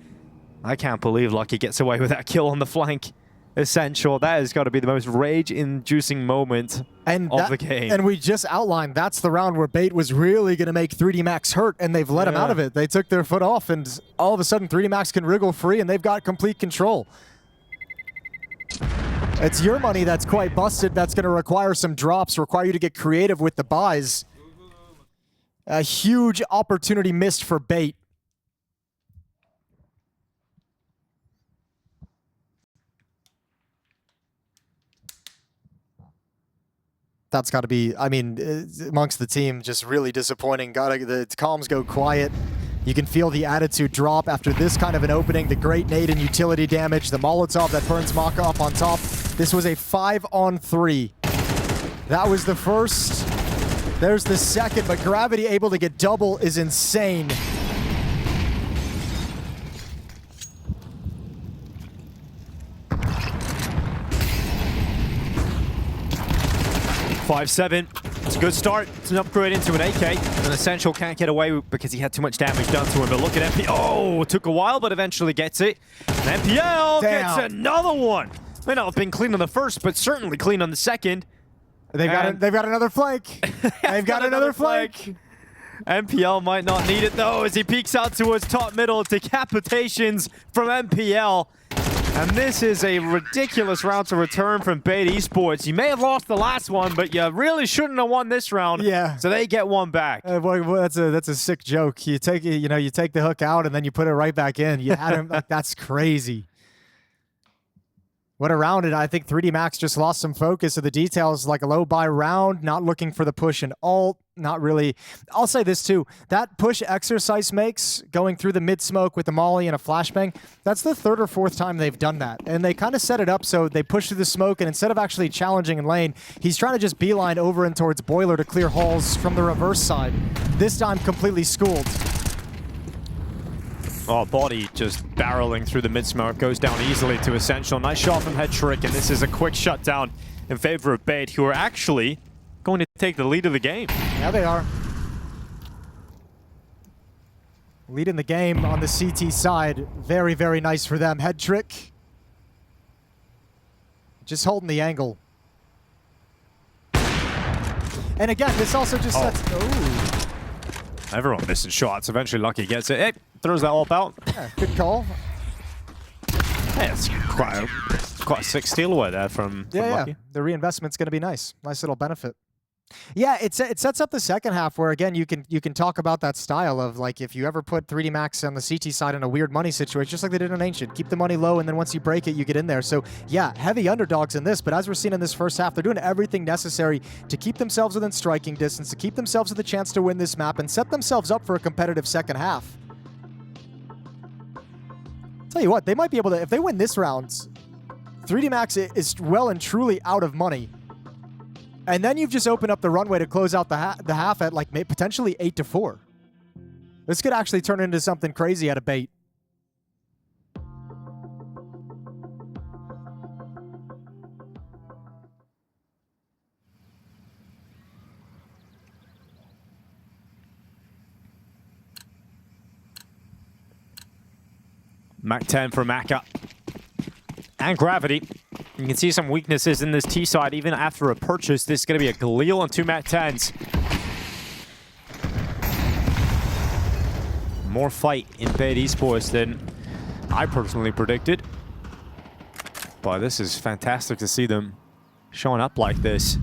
I can't believe Lucky gets away with that kill on the flank. Essential. That has got to be the most rage-inducing moment of the game. And we just outlined that's the round where Bait was really going to make 3D Max hurt, and they've let him out of it. They took their foot off, and all of a sudden 3D Max can wriggle free, and they've got complete control. It's your money that's quite busted. That's going to require some drops, require you to get creative with the buys. A huge opportunity missed for Bait. That's got to be, I mean, amongst the team, just really disappointing. The comms go quiet. You can feel the attitude drop after this kind of an opening. The great nade and utility damage, the Molotov that burns Maka up on top. This was a 5-on-3. That was the first. There's the second, but Gravity able to get double is insane. 5-7. It's a good start. It's an upgrade into an AK. And Essential can't get away because he had too much damage done to him. But look at MP. Oh, it took a while, but eventually gets it. And MPL gets another one. May not have been clean on the first, but certainly clean on the second. They've got another flank. They've got another flank. MPL might not need it though as he peeks out towards top middle. Decapitations from MPL. And this is a ridiculous round to return from Bait Esports. You may have lost the last one, but you really shouldn't have won this round. Yeah. So they get one back. Boy, that's a sick joke. You take the hook out and then you put it right back in. You had him. Like, that's crazy. What a round, and I think 3D Max just lost some focus of the details, like a low buy round, not looking for the push and ult, not really. I'll say this too, that push Exercise makes, going through the mid-smoke with the molly and a flashbang, that's the 3rd or 4th time they've done that. And they kind of set it up so they push through the smoke, and instead of actually challenging in lane, he's trying to just beeline over and towards Boiler to clear halls from the reverse side. This time completely schooled. Oh, Body just barreling through the mid-smoke, goes down easily to Essential. Nice shot from Headtrick, and this is a quick shutdown in favor of Bait, who are actually going to take the lead of the game. Yeah, they are. Leading the game on the CT side. Very, very nice for them. Headtrick. Just holding the angle. And again, this also just sets... Oh. Everyone missing shots. Eventually Lucky gets it. Hey, throws that all out. Yeah, good call. Yeah, it's quite a sick steal away there from Lucky. Yeah. The reinvestment's going to be nice. Nice little benefit. Yeah, it sets up the second half where, again, you can talk about that style of, like, if you ever put 3D Max on the CT side in a weird money situation, just like they did in Ancient, keep the money low, and then once you break it, you get in there. So, yeah, heavy underdogs in this, but as we're seeing in this first half, they're doing everything necessary to keep themselves within striking distance, to keep themselves with a chance to win this map, and set themselves up for a competitive second half. Tell you what, they might be able to, if they win this round, 3D Max is well and truly out of money. And then you've just opened up the runway to close out the half at like potentially 8-4. This could actually turn into something crazy at a bait. Mac 10 for Maka. And Gravity. You can see some weaknesses in this T side even after a purchase. This is going to be a Galil on 2 Mac 10s. More fight in Bait Esports than I personally predicted. But this is fantastic to see them showing up like this.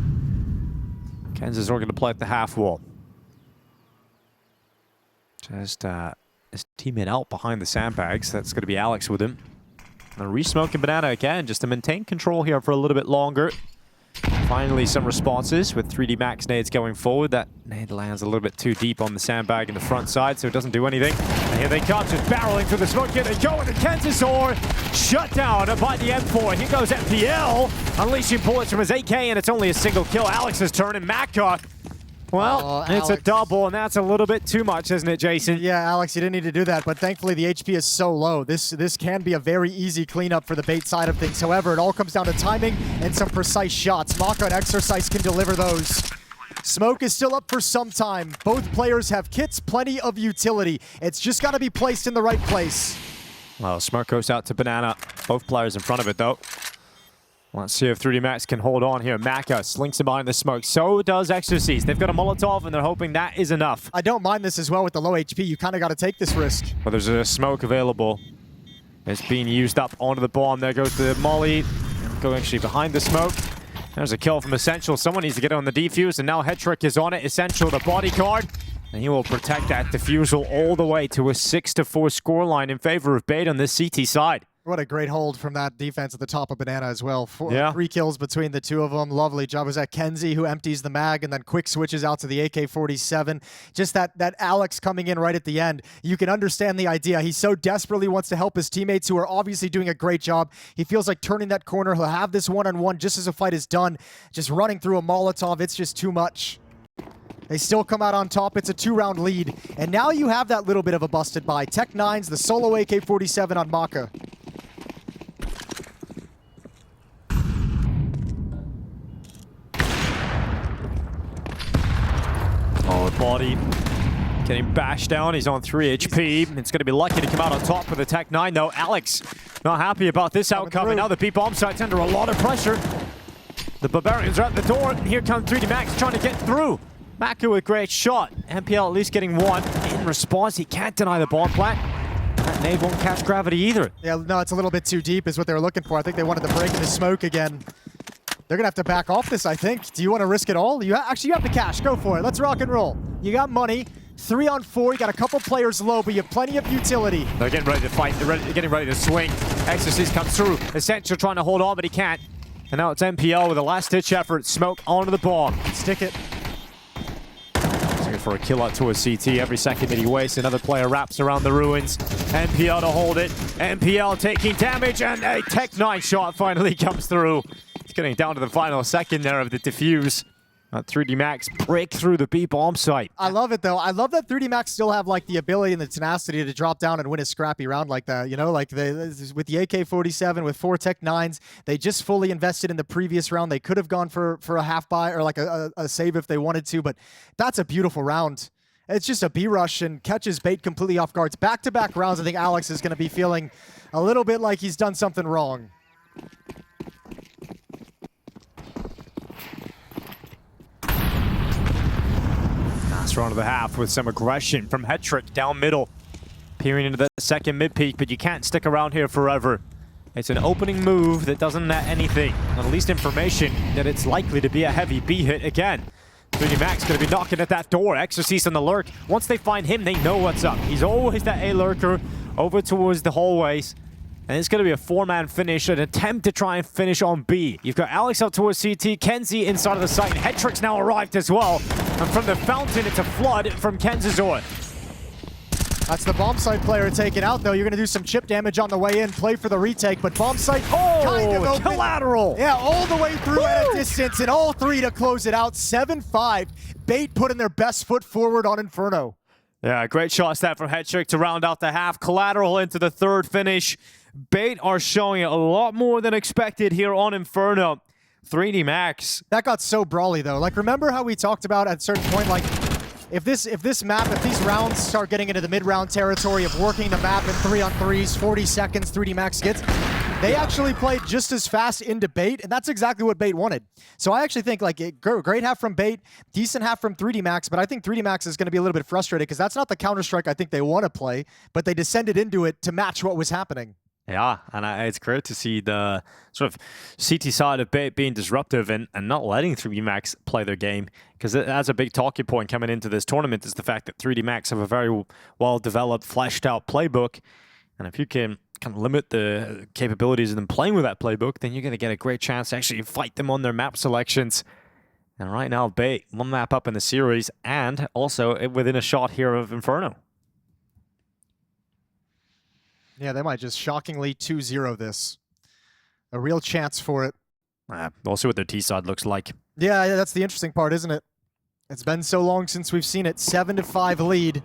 Kansas are going to play at the half wall. Just his teammate out behind the sandbags. That's going to be Alex with him. And re-smoking Banana again, just to maintain control here for a little bit longer. Finally, some responses with 3D Max nades going forward. That nade lands a little bit too deep on the sandbag in the front side, so it doesn't do anything. And here they come, just barreling through the smoke. Here they go, and the Kansas Or shut down by the M4. Here goes MPL, unleashing bullets from his AK, and it's only a single kill. Alex's turn, and Maka. Well, it's a double, and that's a little bit too much, isn't it, Jason? Yeah, Alex, you didn't need to do that, but thankfully the HP is so low. This can be a very easy cleanup for the bait side of things. However, it all comes down to timing and some precise shots. Maka and Exercise can deliver those. Smoke is still up for some time. Both players have kits, plenty of utility. It's just got to be placed in the right place. Well, smoke goes out to Banana. Both players in front of it, though. Let's see if 3D Max can hold on here. Maka slinks him behind the smoke. So does Exorcise. They've got a Molotov, and they're hoping that is enough. I don't mind this as well with the low HP. You kind of got to take this risk. But there's a smoke available. It's being used up onto the bomb. There goes the Molly. Going actually behind the smoke. There's a kill from Essential. Someone needs to get on the defuse, and now Hetrick is on it. Essential, the bodyguard. And he will protect that defusal all the way to a 6-4 scoreline in favor of Bait on this CT side. What a great hold from that defense at the top of Banana as well. 3 kills between the two of them. Lovely job. Was that Kenzie who empties the mag and then quick switches out to the AK-47. Just that Alex coming in right at the end. You can understand the idea. He so desperately wants to help his teammates who are obviously doing a great job. He feels like turning that corner. He'll have this one-on-one just as the fight is done. Just running through a Molotov. It's just too much. They still come out on top. It's a 2-round lead. And now you have that little bit of a busted by. Tech-9's the solo AK-47 on Maka. Oh, the body getting bashed down. He's on 3 HP. It's going to be lucky to come out on top for the Tech-9, though. Alex not happy about this outcome, and now the B-bomb site's under a lot of pressure. The Barbarians are at the door, and here comes 3D Max trying to get through. Maka with a great shot. MPL at least getting one. In response, he can't deny the bomb plant. That nade won't catch Gravity either. Yeah, no, it's a little bit too deep is what they were looking for. I think they wanted to break into smoke again. They're going to have to back off this, I think. Do you want to risk it all? Actually, you have the cash. Go for it. Let's rock and roll. You got money. 3 on 4. You got a couple players low, but you have plenty of utility. They're getting ready to fight. They're getting ready to swing. Exorcist comes through. Essential trying to hold on, but he can't. And now it's MPL with a last-ditch effort. Smoke onto the bomb. Stick it. Looking for a kill out to a CT. Every second that he wastes, another player wraps around the ruins. MPL to hold it. MPL taking damage, and a Tech-9 shot finally comes through. It's getting down to the final second there of the defuse. 3D Max break through the B-bomb site. I love it, though. I love that 3D Max still have, like, the ability and the tenacity to drop down and win a scrappy round like that. You know, like, with the AK-47, with 4 Tech-9s, they just fully invested in the previous round. They could have gone for a half buy or, like, a save if they wanted to, but that's a beautiful round. It's just a B-rush and catches Bait completely off guard. Back-to-back rounds, I think Alex is going to be feeling a little bit like he's done something wrong. Last round of the half with some aggression from Hetrick down middle. Peering into the second mid-peak, but you can't stick around here forever. It's an opening move that doesn't net anything. At least information that it's likely to be a heavy B hit again. 3D Max going to be knocking at that door. Exorcist on the lurk. Once they find him, they know what's up. He's always that A-lurker over towards the hallways. And it's going to be a 4-man finish, an attempt to try and finish on B. You've got Alex out towards CT, Kenzie inside of the site, and Hetrick's now arrived as well. And from the fountain, it's a flood from Kenzazor. That's the bomb site player taken out, though. You're going to do some chip damage on the way in, play for the retake, but bomb site kind of open. Collateral! Yeah, all the way through at a distance, and all three to close it out. 7-5. Bait putting their best foot forward on Inferno. Yeah, great shot stat from Hetrick to round out the half. Collateral into the third finish. Bait are showing it a lot more than expected here on Inferno. 3D Max. That got so brawly, though. Like, remember how we talked about at a certain point, like, if these rounds start getting into the mid-round territory of working the map in 3-on-3s, 40 seconds, 3D Max gets, they actually played just as fast into Bait, and that's exactly what Bait wanted. So I actually think, like, great half from Bait, decent half from 3D Max, but I think 3D Max is going to be a little bit frustrated because that's not the Counter-Strike I think they want to play, but they descended into it to match what was happening. Yeah, and it's great to see the sort of CT side of Bait being disruptive and not letting 3D Max play their game, because that's a big talking point coming into this tournament is the fact that 3D Max have a very well-developed, fleshed-out playbook, and if you can kind of limit the capabilities of them playing with that playbook, then you're going to get a great chance to actually fight them on their map selections. And right now, Bait, one map up in the series, and also within a shot here of Inferno. Yeah, they might just shockingly 2-0 this. A real chance for it. We'll see what their T side looks like. Yeah, that's the interesting part, isn't it? It's been so long since we've seen it. 7-5 lead.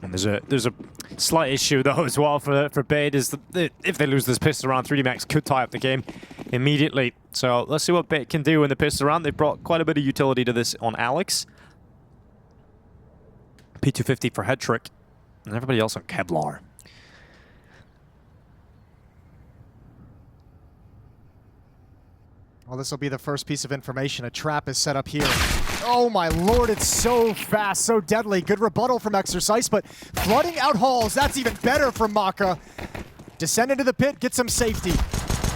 And there's a slight issue though as well for Bait is that if they lose this pistol round, 3D Max could tie up the game immediately. So let's see what Bait can do in the pistol round. They brought quite a bit of utility to this on Alex. P250 for Hetrick, and everybody else on Kevlar. Well, this will be the first piece of information. A trap is set up here. Oh my lord, it's so fast, so deadly. Good rebuttal from Exercise, but flooding out halls, that's even better from Maka. Descend into the pit, get some safety.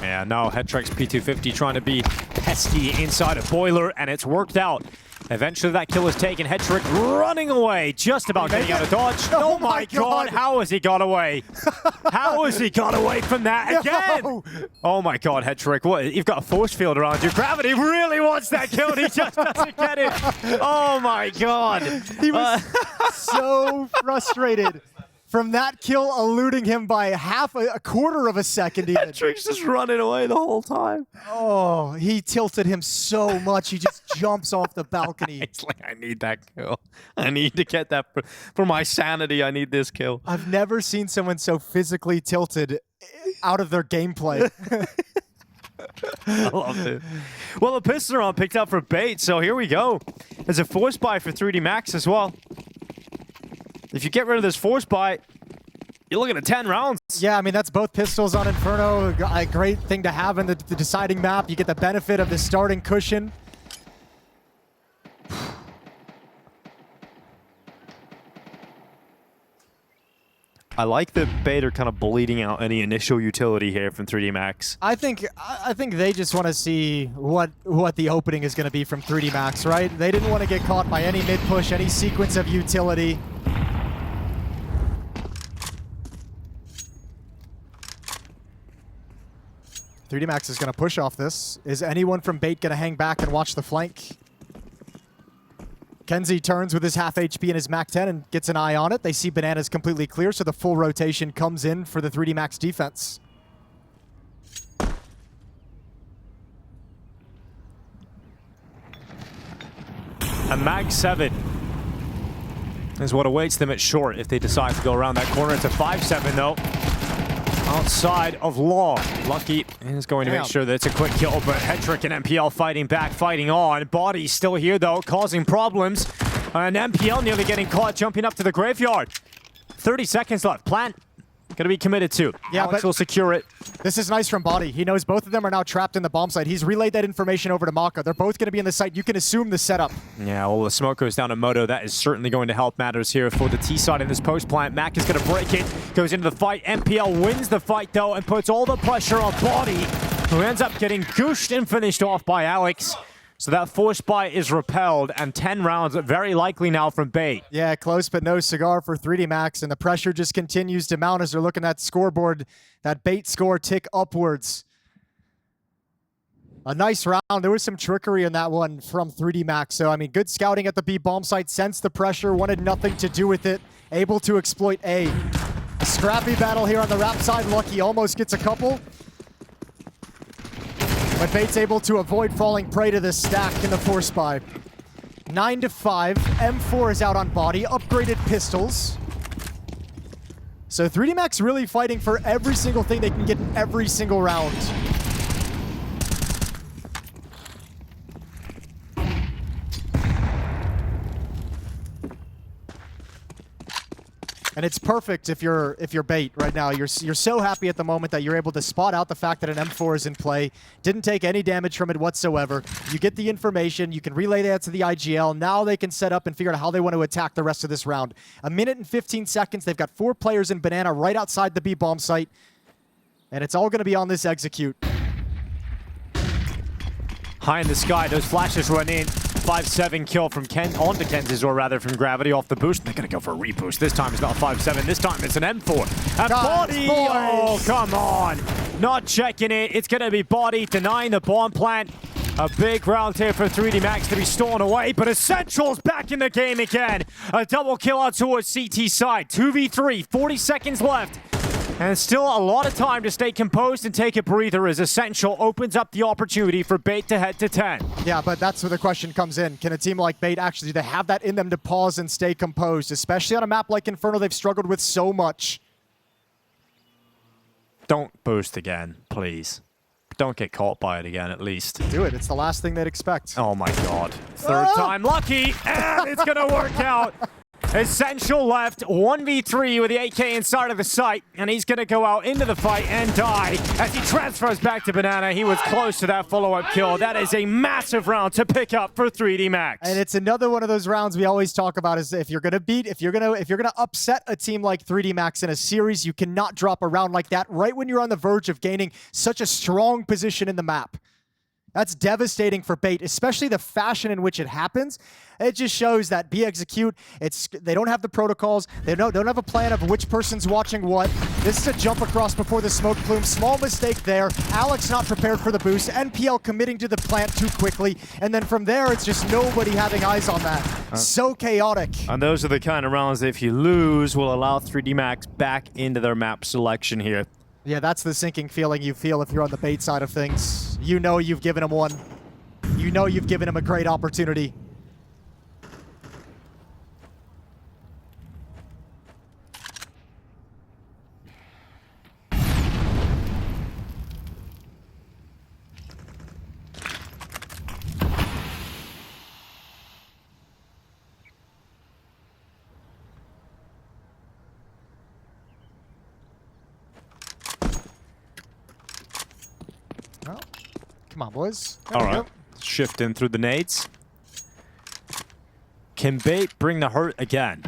Yeah, now Hetrick's P250 trying to be pesky inside a boiler, and it's worked out. Eventually that kill is taken. Hetrick running away, just about getting out of dodge. Oh my god, how has he got away? How has he got away from that again? No. Oh my god, Hetrick, what? You've got a force field around you. Gravity really wants that kill, and he just doesn't get it. Oh my god. He was so frustrated from that kill eluding him by a quarter of a second even. Hetrick's just running away the whole time. Oh, he tilted him so much, he just jumps off the balcony. It's like, I need that kill. I need to get that for my sanity. I need this kill. I've never seen someone so physically tilted out of their gameplay. I love it. Well, the pistol round picked up for Bait, so here we go. There's a force buy for 3D Max as well. If you get rid of this force buy, you're looking at 10 rounds. Yeah, I mean, that's both pistols on Inferno. A great thing to have in the deciding map. You get the benefit of the starting cushion. I like that Bait are kind of bleeding out any initial utility here from 3D Max. I think they just want to see what the opening is going to be from 3D Max, right? They didn't want to get caught by any mid-push, any sequence of utility. .3D Max is going to push off this. Is anyone from Bait going to hang back and watch the flank? Kenzie turns with his half HP and his MAC-10 and gets an eye on it. They see Bananas completely clear, so the full rotation comes in for the 3D Max defense. A Mag-7 is what awaits them at short if they decide to go around that corner. It's a 5-7 though. Outside of Law. Lucky is going to make sure that it's a quick kill, but Hetrick and MPL fighting back, fighting on. Body still here though, causing problems. And MPL nearly getting caught, jumping up to the graveyard. 30 seconds left. Plant gonna be committed to. Yeah, Alex will secure it. This is nice from Body. He knows both of them are now trapped in the bomb site. He's relayed that information over to Maka. They're both gonna be in the site. You can assume the setup. Yeah, well, the smoke goes down to Moto. That is certainly going to help matters here for the T side in this post plant. Mac is gonna break it, goes into the fight. MPL wins the fight though and puts all the pressure on Body, who ends up getting gooshed and finished off by Alex. So that force buy is repelled, and 10 rounds very likely now from Bait. Yeah, close but no cigar for 3D Max, and the pressure just continues to mount as they're looking at scoreboard, that Bait score tick upwards. A nice round. There was some trickery in that one from 3D Max. So, I mean, good scouting at the B bomb site, sensed the pressure, wanted nothing to do with it, able to exploit A. A scrappy battle here on the Rap side. Lucky almost gets a couple. But Bait's able to avoid falling prey to this stack in the force buy. 9-5. M4 is out on body. Upgraded pistols. So 3D Max really fighting for every single thing they can get in every single round. And it's perfect if you're Bait right now. You're so happy at the moment that you're able to spot out the fact that an M4 is in play. Didn't take any damage from it whatsoever. You get the information. You can relay that to the IGL. Now they can set up and figure out how they want to attack the rest of this round. 1 minute and 15 seconds. They've got 4 players in Banana right outside the B bomb site. And it's all going to be on this execute. High in the sky, those flashes run in. 5-7 kill from Ken onto Kenz's, or rather from Gravity off the boost. They're going to go for a reboost. This time it's not 5-7. This time it's an M4. And Body! Oh, come on. Not checking it. It's going to be Body denying the bomb plant. A big round here for 3D Max to be stolen away, but Essential's back in the game again. A double kill out towards CT side. 2v3, 40 seconds left. And still a lot of time to stay composed and take a breather as Essential opens up the opportunity for Bait to head to 10. Yeah, but that's where the question comes in. Can a team like Bait actually, do they have that in them to pause and stay composed? Especially on a map like Inferno, they've struggled with so much. Don't boost again, please. Don't get caught by it again, at least. Do it. It's the last thing they'd expect. Oh my god. Third time lucky, and it's gonna work out. Essential left, 1v3 with the AK inside of the site, and he's going to go out into the fight and die. As he transfers back to Banana, he was close to that follow-up kill. That is a massive round to pick up for 3D Max. And it's another one of those rounds we always talk about is if you're going to upset a team like 3D Max in a series, you cannot drop a round like that right when you're on the verge of gaining such a strong position in the map. That's devastating for Bait, especially the fashion in which it happens. It just shows that B execute, they don't have the protocols, they don't have a plan of which person's watching what. This is a jump across before the smoke plume. Small mistake there. Alex not prepared for the boost. NPL committing to the plant too quickly. And then from there, it's just nobody having eyes on that. So chaotic. And those are the kind of rounds that if you lose, will allow 3D Max back into their map selection here. Yeah, that's the sinking feeling you feel if you're on the Bait side of things. You know you've given him one. You know you've given him a great opportunity. Well, come on, boys. All right. Shift in through the nades. Can Bait bring the hurt again?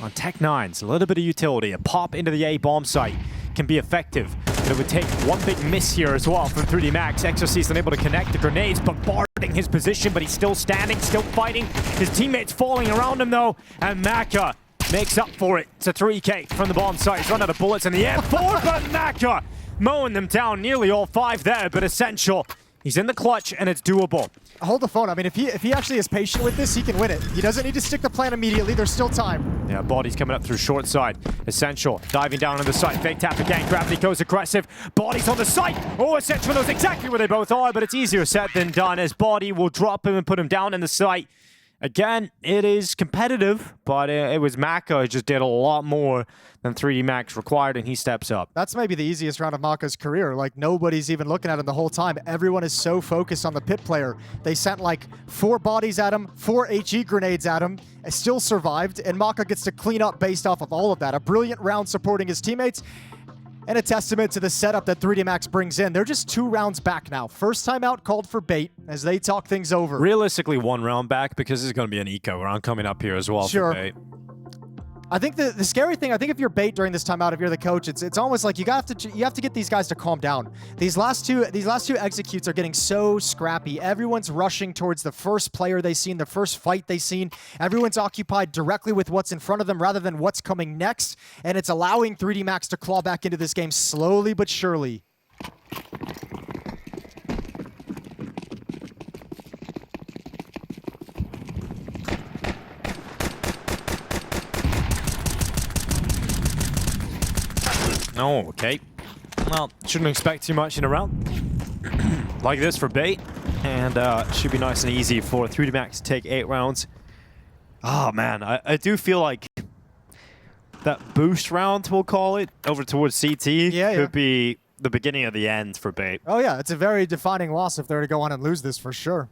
On Tech 9s, a little bit of utility. A pop into the A bomb site can be effective. But it would take one big miss here as well from 3D Max. Exorcist unable to connect the grenades, bombarding his position, but he's still standing, still fighting. His teammates falling around him though, and Maka makes up for it. It's a 3K from the bomb site. He's run out of bullets in the air. 4, but Maka mowing them down, nearly all 5 there, but Essential. He's in the clutch, and it's doable. Hold the phone. I mean, if he actually is patient with this, he can win it. He doesn't need to stick the plan immediately. There's still time. Yeah, Body's coming up through short side. Essential diving down on the site. Fake tap again. Gravity goes aggressive. Body's on the site. Oh, Essential knows exactly where they both are, but it's easier said than done as Body will drop him and put him down in the site. Again, it is competitive, but it was Maka who just did a lot more than 3D Max required, and he steps up. That's maybe the easiest round of Maka's career. Like, nobody's even looking at him the whole time. Everyone is so focused on the pit player. They sent, like, 4 bodies at him, 4 HE grenades at him, and still survived, and Maka gets to clean up based off of all of that. A brilliant round supporting his teammates, and a testament to the setup that 3D Max brings in. They're just 2 rounds back now. First time out called for Bait as they talk things over. Realistically, 1 round back because there's going to be an eco round coming up here as well. Sure. For Bait. I think the scary thing, I think if you're Bait during this timeout, if you're the coach, it's almost like you have to get these guys to calm down. These last two executes are getting so scrappy. Everyone's rushing towards the first player they've seen, the first fight they've seen. Everyone's occupied directly with what's in front of them rather than what's coming next, and it's allowing 3D Max to claw back into this game slowly but surely. Oh, okay. Well, shouldn't expect too much in a round like this for Bait. And should be nice and easy for 3D Max to take 8 rounds. Oh, man. I do feel like that boost round, we'll call it, over towards CT could be the beginning of the end for Bait. Oh, yeah. It's a very defining loss if they're to go on and lose this for sure.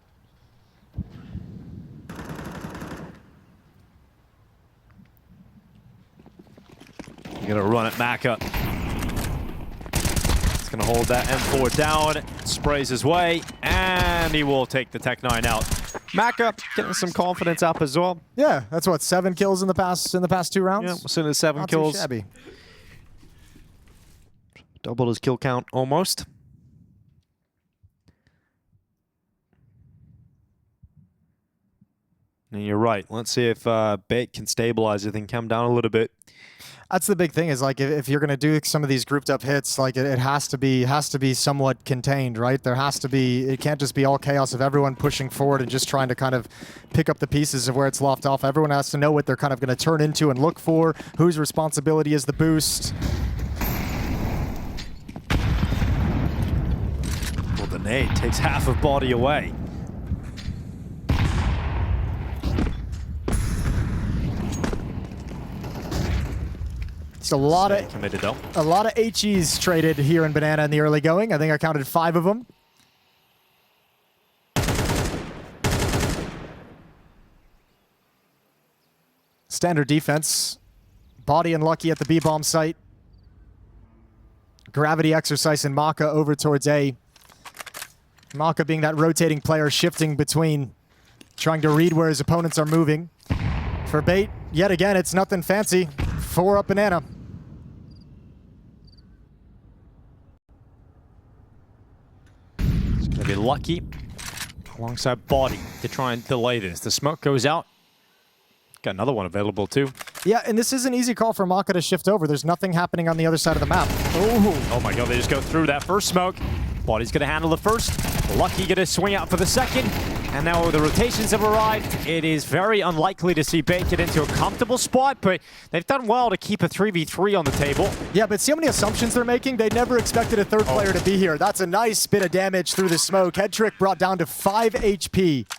You're going to run at Maka. He's going to hold that M4 down, sprays his way, and he will take the Tech-9 out. Maka getting some confidence up as well. Yeah, that's what, 7 kills in the past 2 rounds? Yeah, we're sitting at 7 kills. Not too shabby. Doubled his kill count almost. And you're right. Let's see if Bait can stabilize it and come down a little bit. That's the big thing is like if you're going to do some of these grouped up hits, like it has to be somewhat contained, right? There has to be, it can't just be all chaos of everyone pushing forward and just trying to kind of pick up the pieces of where it's left off. Everyone has to know what they're kind of going to turn into and look for, whose responsibility is the boost. Well, the nade takes half of body away. It's a lot of HEs traded here in Banana in the early going. I think I counted 5 of them. Standard defense. Body and Lucky at the B-bomb site. Gravity exercise in Maka over towards A. Maka being that rotating player, shifting between, trying to read where his opponents are moving. For Bait, yet again, it's nothing fancy. 4 up Banana. It's going to be Lucky alongside Body to try and delay this. The smoke goes out. Got another one available too. Yeah, and this is an easy call for Maka to shift over. There's nothing happening on the other side of the map. Oh my god, they just go through that first smoke. Body's going to handle the first. Lucky going to swing out for the second. And now the rotations have arrived. It is very unlikely to see Bait get into a comfortable spot, but they've done well to keep a 3v3 on the table. Yeah, but see how many assumptions they're making? They never expected a third player to be here. That's a nice bit of damage through the smoke. Head Trick brought down to 5 HP.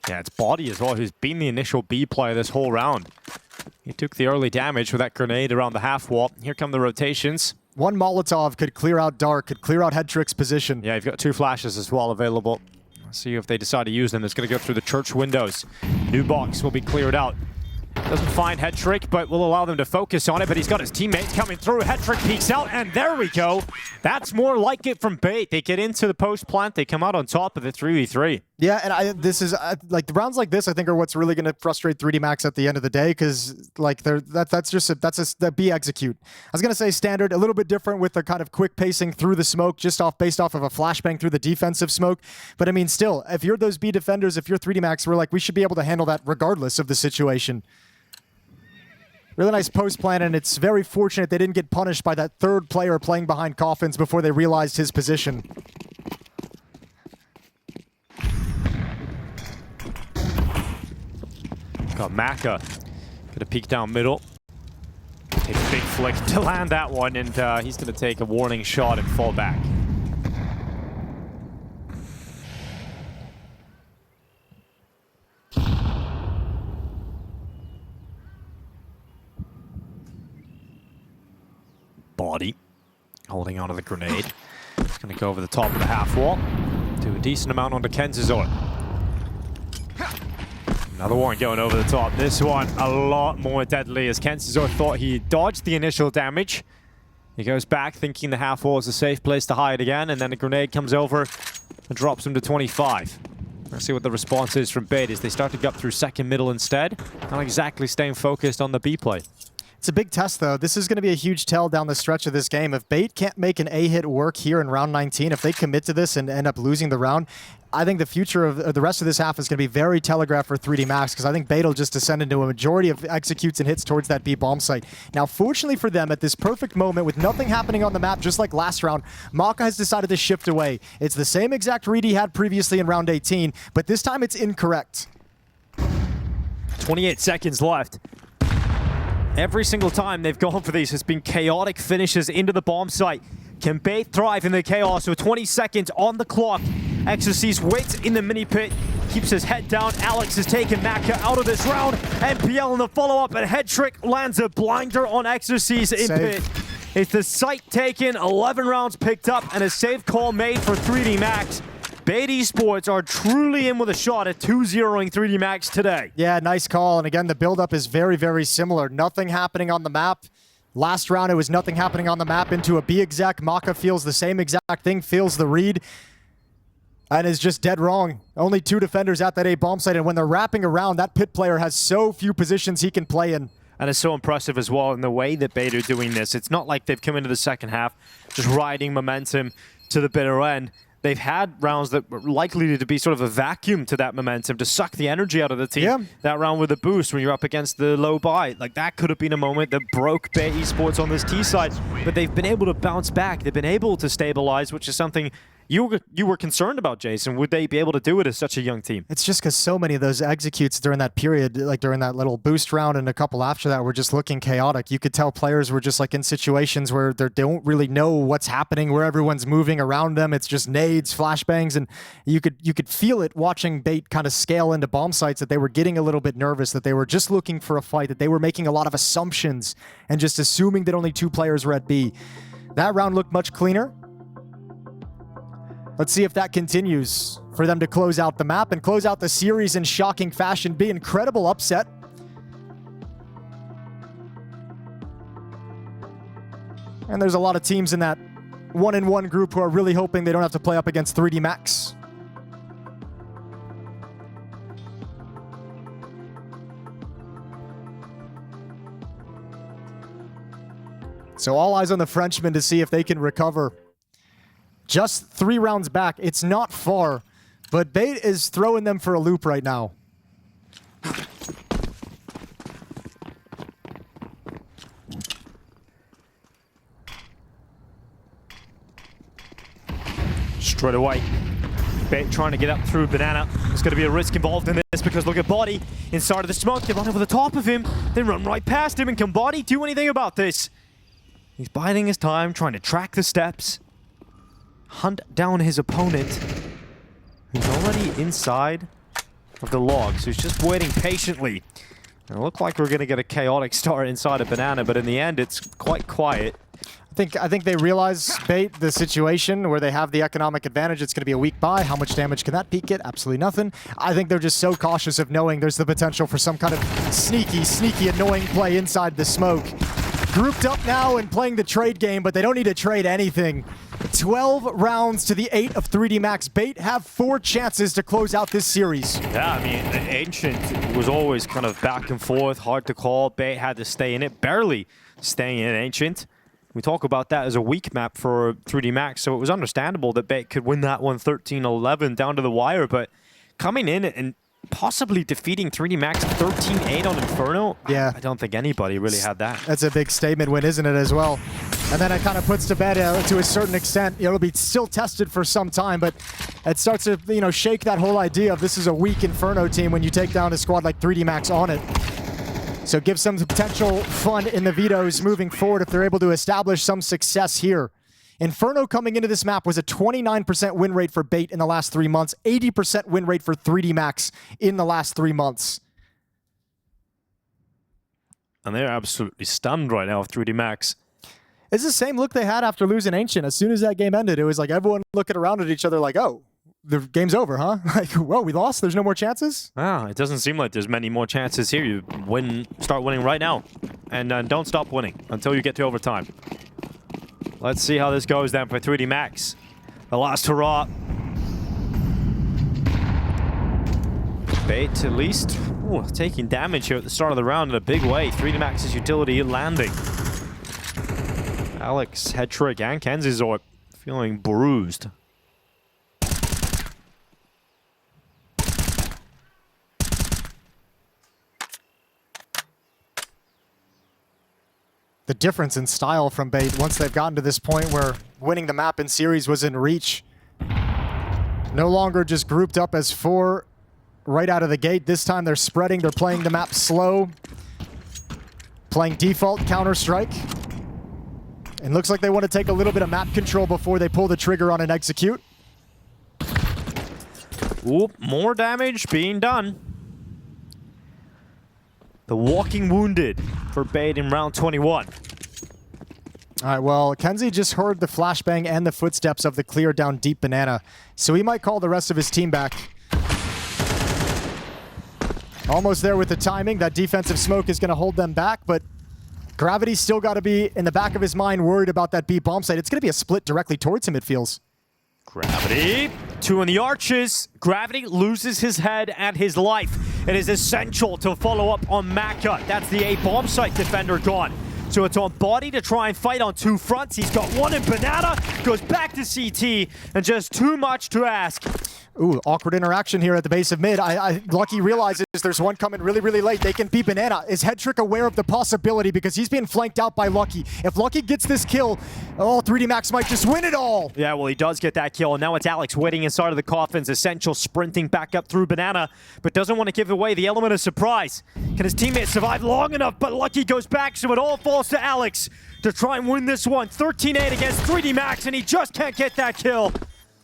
Yeah, it's Body as well, who's been the initial B player this whole round. He took the early damage with that grenade around the half wall. Here come the rotations. One Molotov could clear out Dark, could clear out Head Trick's position. Yeah, you've got 2 flashes as well available. See if they decide to use them. It's going to go through the church windows. New box will be cleared out. Doesn't find Head Trick, but will allow them to focus on it. But he's got his teammates coming through. Head Trick peeks out, and there we go. That's more like it from Bait. They get into the post plant. They come out on top of the 3v3. Yeah, and this is like the rounds like this. I think are what's really going to frustrate 3D Max at the end of the day, because like that's the B execute. I was going to say standard, a little bit different with the kind of quick pacing through the smoke, based off of a flashbang through the defensive smoke. But I mean, still, if you're those B defenders, if you're 3D Max, we're like, we should be able to handle that regardless of the situation. Really nice post plan, and it's very fortunate they didn't get punished by that third player playing behind coffins before they realized his position. Got Maka. Gonna peek down middle. Take a big flick to land that one, and he's gonna take a warning shot and fall back. Body holding onto the grenade. It's going to go over the top of the half wall. Do a decent amount onto Kenzazor. Another one going over the top. This one a lot more deadly, as Kenzazor thought he dodged the initial damage. He goes back thinking the half wall is a safe place to hide again, and then the grenade comes over and drops him to 25. Let's see what the response is from Bait as they start to get through second middle instead. Not exactly staying focused on the B play. It's a big test, though. This is going to be a huge tell down the stretch of this game. If Bait can't make an A hit work here in round 19, if they commit to this and end up losing the round, I think the future of the rest of this half is going to be very telegraphed for 3D Max, because I think Bait will just descend into a majority of executes and hits towards that B bomb site. Now, fortunately for them, at this perfect moment, with nothing happening on the map, just like last round, Maka has decided to shift away. It's the same exact read he had previously in round 18, but this time it's incorrect. 28 seconds left. Every single time they've gone for these has been chaotic finishes into the bomb site. Can Bait thrive in the chaos with 20 seconds on the clock? Exorcist waits in the mini pit, keeps his head down. Alex has taken Maka out of this round. NPL in the follow-up, and Head Trick lands a blinder on Exorcist in pit. It's the site taken, 11 rounds picked up, and a save call made for 3D Max. Bait Esports are truly in with a shot at 2-0ing 3D Max today. Yeah, nice call. And again, the build-up is very, very similar. Nothing happening on the map. Last round, it was nothing happening on the map into a B exec. Maka feels the same exact thing, feels the read, and is just dead wrong. Only 2 defenders at that A bomb site, and when they're wrapping around, that pit player has so few positions he can play in. And it's so impressive as well in the way that Bait are doing this. It's not like they've come into the second half just riding momentum to the bitter end. They've had rounds that were likely to be sort of a vacuum to that momentum, to suck the energy out of the team. Yeah. That round with a boost when you're up against the low buy, like that could have been a moment that broke Bait Esports on this T side. But they've been able to bounce back. They've been able to stabilize, which is something you were concerned about, Jason. Would they be able to do it as such a young team? It's just because so many of those executes during that period, like during that little boost round and a couple after that, were just looking chaotic. You could tell players were just like in situations where they don't really know what's happening, where everyone's moving around them. It's just nades, flashbangs, and you could feel it watching Bait kind of scale into bomb sites, that they were getting a little bit nervous, that they were just looking for a fight, that they were making a lot of assumptions and just assuming that only 2 players were at B. That round looked much cleaner. Let's see if that continues for them to close out the map and close out the series in shocking fashion. Be incredible upset. And there's a lot of teams in that 1-in-1 group who are really hoping they don't have to play up against 3D Max. So all eyes on the Frenchmen to see if they can recover. Just 3 rounds back. It's not far, but Bait is throwing them for a loop right now. Straight away, Bait trying to get up through Banana. There's going to be a risk involved in this because look at Body inside of the smoke. They run over the top of him, then run right past him, and can Body do anything about this? He's biding his time, trying to track the steps, hunt down his opponent, who's already inside of the log, so he's just waiting patiently. And it looked like we're going to get a chaotic start inside of Banana, but in the end, it's quite quiet. I think they realize, Bait, the situation where they have the economic advantage. It's going to be a weak buy. How much damage can that peak get? Absolutely nothing. I think they're just so cautious of knowing there's the potential for some kind of sneaky, annoying play inside the smoke. Grouped up now and playing the trade game, but they don't need to trade anything. 12 rounds to the 8 of 3D Max. Bait have 4 chances to close out this series. Yeah, I mean, Ancient was always kind of back and forth, hard to call. Bait had to stay in it, barely staying in Ancient. We talk about that as a weak map for 3D Max, so it was understandable that Bait could win that one 13-11 down to the wire, but coming in and possibly defeating 3D Max 13-8 on Inferno? Yeah. I don't think anybody really had that. That's a big statement win, isn't it, as well? And then it kind of puts to bed, to a certain extent, it'll be still tested for some time, but it starts to, shake that whole idea of this is a weak Inferno team when you take down a squad like 3D Max on it. So give some potential fun in the vetoes moving forward if they're able to establish some success here. Inferno coming into this map was a 29% win rate for Bait in the last 3 months, 80% win rate for 3D Max in the last 3 months. And they're absolutely stunned right now with 3D Max. It's the same look they had after losing Ancient. As soon as that game ended, it was like everyone looking around at each other like, oh, the game's over, huh? Like, whoa, we lost? There's no more chances? Ah, it doesn't seem like there's many more chances here. You start winning right now. And don't stop winning until you get to overtime. Let's see how this goes then for 3D Max. The last hurrah. Bait at least taking damage here at the start of the round in a big way. 3D Max's utility landing. Alex, Head Trick, and Kenzizor feeling bruised. The difference in style from Bait once they've gotten to this point where winning the map in series was in reach. No longer just grouped up as 4 right out of the gate. This time they're spreading, they're playing the map slow. playing default Counter-Strike. And looks like they want to take a little bit of map control before they pull the trigger on an execute. Ooh, more damage being done. The walking wounded for Bait in round 21. All right, well, Kenzie just heard the flashbang and the footsteps of the clear down deep banana. So he might call the rest of his team back. Almost there with the timing. That defensive smoke is going to hold them back, but Gravity's still got to be in the back of his mind worried about that B bomb site. It's going to be a split directly towards him, it feels. Gravity, 2 in the arches. Gravity loses his head and his life. It is essential to follow up on Maka. That's the A bomb site defender gone. So it's on Body to try and fight on 2 fronts. He's got 1 in Banana, goes back to CT, and just too much to ask. Ooh, awkward interaction here at the base of mid. Lucky realizes there's one coming really, really late. They can beat Banana. Is Headtrick aware of the possibility because he's being flanked out by Lucky? If Lucky gets this kill, oh, 3D Max might just win it all. Yeah, well, he does get that kill, and now it's Alex waiting inside of the coffins. Essential sprinting back up through Banana, but doesn't want to give away the element of surprise. Can his teammates survive long enough? But Lucky goes back, so it all falls to Alex to try and win this one. 13-8 against 3D Max, and he just can't get that kill.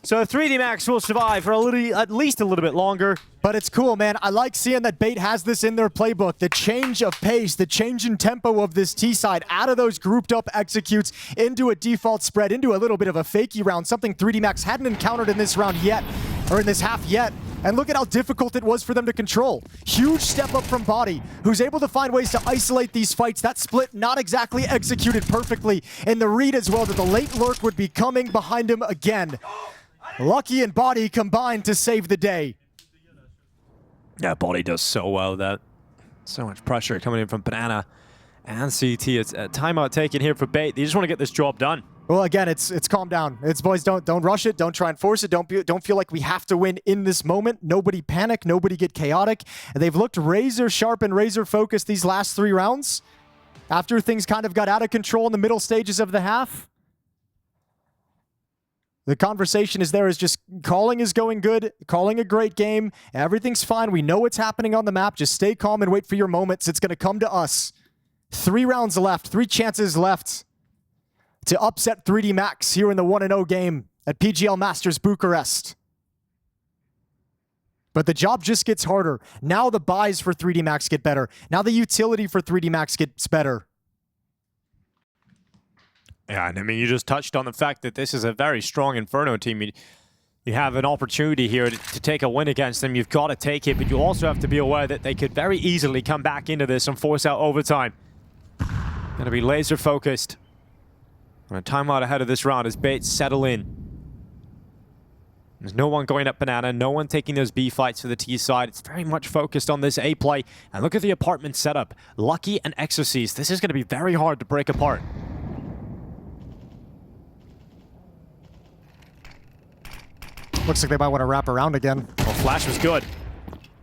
So 3D Max will survive for at least a little bit longer. But it's cool, man. I like seeing that Bait has this in their playbook. The change of pace, the change in tempo of this T side, out of those grouped up executes into a default spread, into a little bit of a fakey round, something 3D Max hadn't encountered in this round yet, or in this half yet. And look at how difficult it was for them to control. Huge step up from Body, who's able to find ways to isolate these fights. That split not exactly executed perfectly. And the read as well that the late lurk would be coming behind him again. Lucky and Body combined to save the day. Yeah, Body does so well. That so much pressure coming in from Banana and CT. It's a timeout taken here for Bait. They just want to get this job done. Well, again, it's calm down. It's boys, don't rush it. Don't try and force it. Don't feel like we have to win in this moment. Nobody panic. Nobody get chaotic. And they've looked razor sharp and razor focused these last 3 rounds. After things kind of got out of control in the middle stages of the half. The conversation is there is just calling is going good, calling a great game. Everything's fine. We know what's happening on the map. Just stay calm and wait for your moments. It's going to come to us. 3 rounds left, 3 chances left to upset 3D Max here in the 1-0 game at PGL Masters Bucharest. But the job just gets harder. Now the buys for 3D Max get better. Now the utility for 3D Max gets better. Yeah, and I mean, you just touched on the fact that this is a very strong Inferno team. You have an opportunity here to take a win against them. You've got to take it, but you also have to be aware that they could very easily come back into this and force out overtime. Got to be laser focused. On a timeout ahead of this round as Baits settle in. There's no one going up Banana, no one taking those B fights for the T side. It's very much focused on this A play. And look at the apartment setup. Lucky and Exorcise. This is going to be very hard to break apart. Looks like they might want to wrap around again. Well, Flash was good.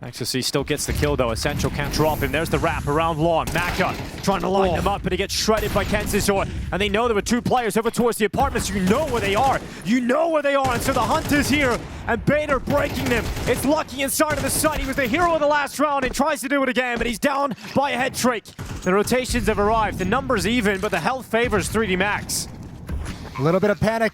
Ecstasy still gets the kill, though. Essential can't drop him. There's the wrap around long. Maka trying to line him up, but he gets shredded by Kensizor. And they know there were 2 players over towards the apartments. You know where they are. You know where they are. And so the hunt is here. And Bader breaking them. It's Lucky inside of the site. He was the hero of the last round and tries to do it again, but he's down by a head trick. The rotations have arrived. The numbers even, but the health favors 3D Max. A little bit of panic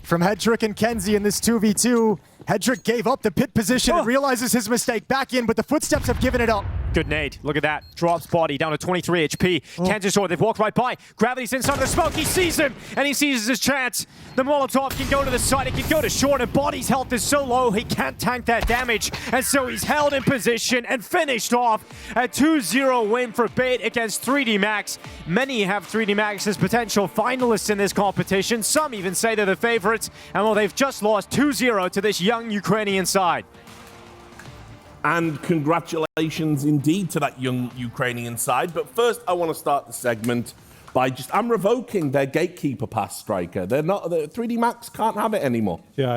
from Headtrick and Kenzie in this 2v2. Headtrick gave up the pit position and realizes his mistake. Back in, but the footsteps have given it up. Good nade. Look at that. Drops Body down to 23 HP. Kensizor, they've walked right by. Gravity's inside of the smoke. He sees him, and he seizes his chance. The Molotov can go to the side. It can go to short, and Body's health is so low, he can't tank that damage. And so he's held in position and finished off a 2-0 win for Bait against 3D Max. Many have 3D Max as potential finalists in this competition. Some even say they're the favorites. And well, they've just lost 2-0 to this young Ukrainian side. And congratulations indeed to that young Ukrainian side. But first, I want to start the segment by I'm revoking their gatekeeper pass, Striker. 3D Max can't have it anymore. Yeah.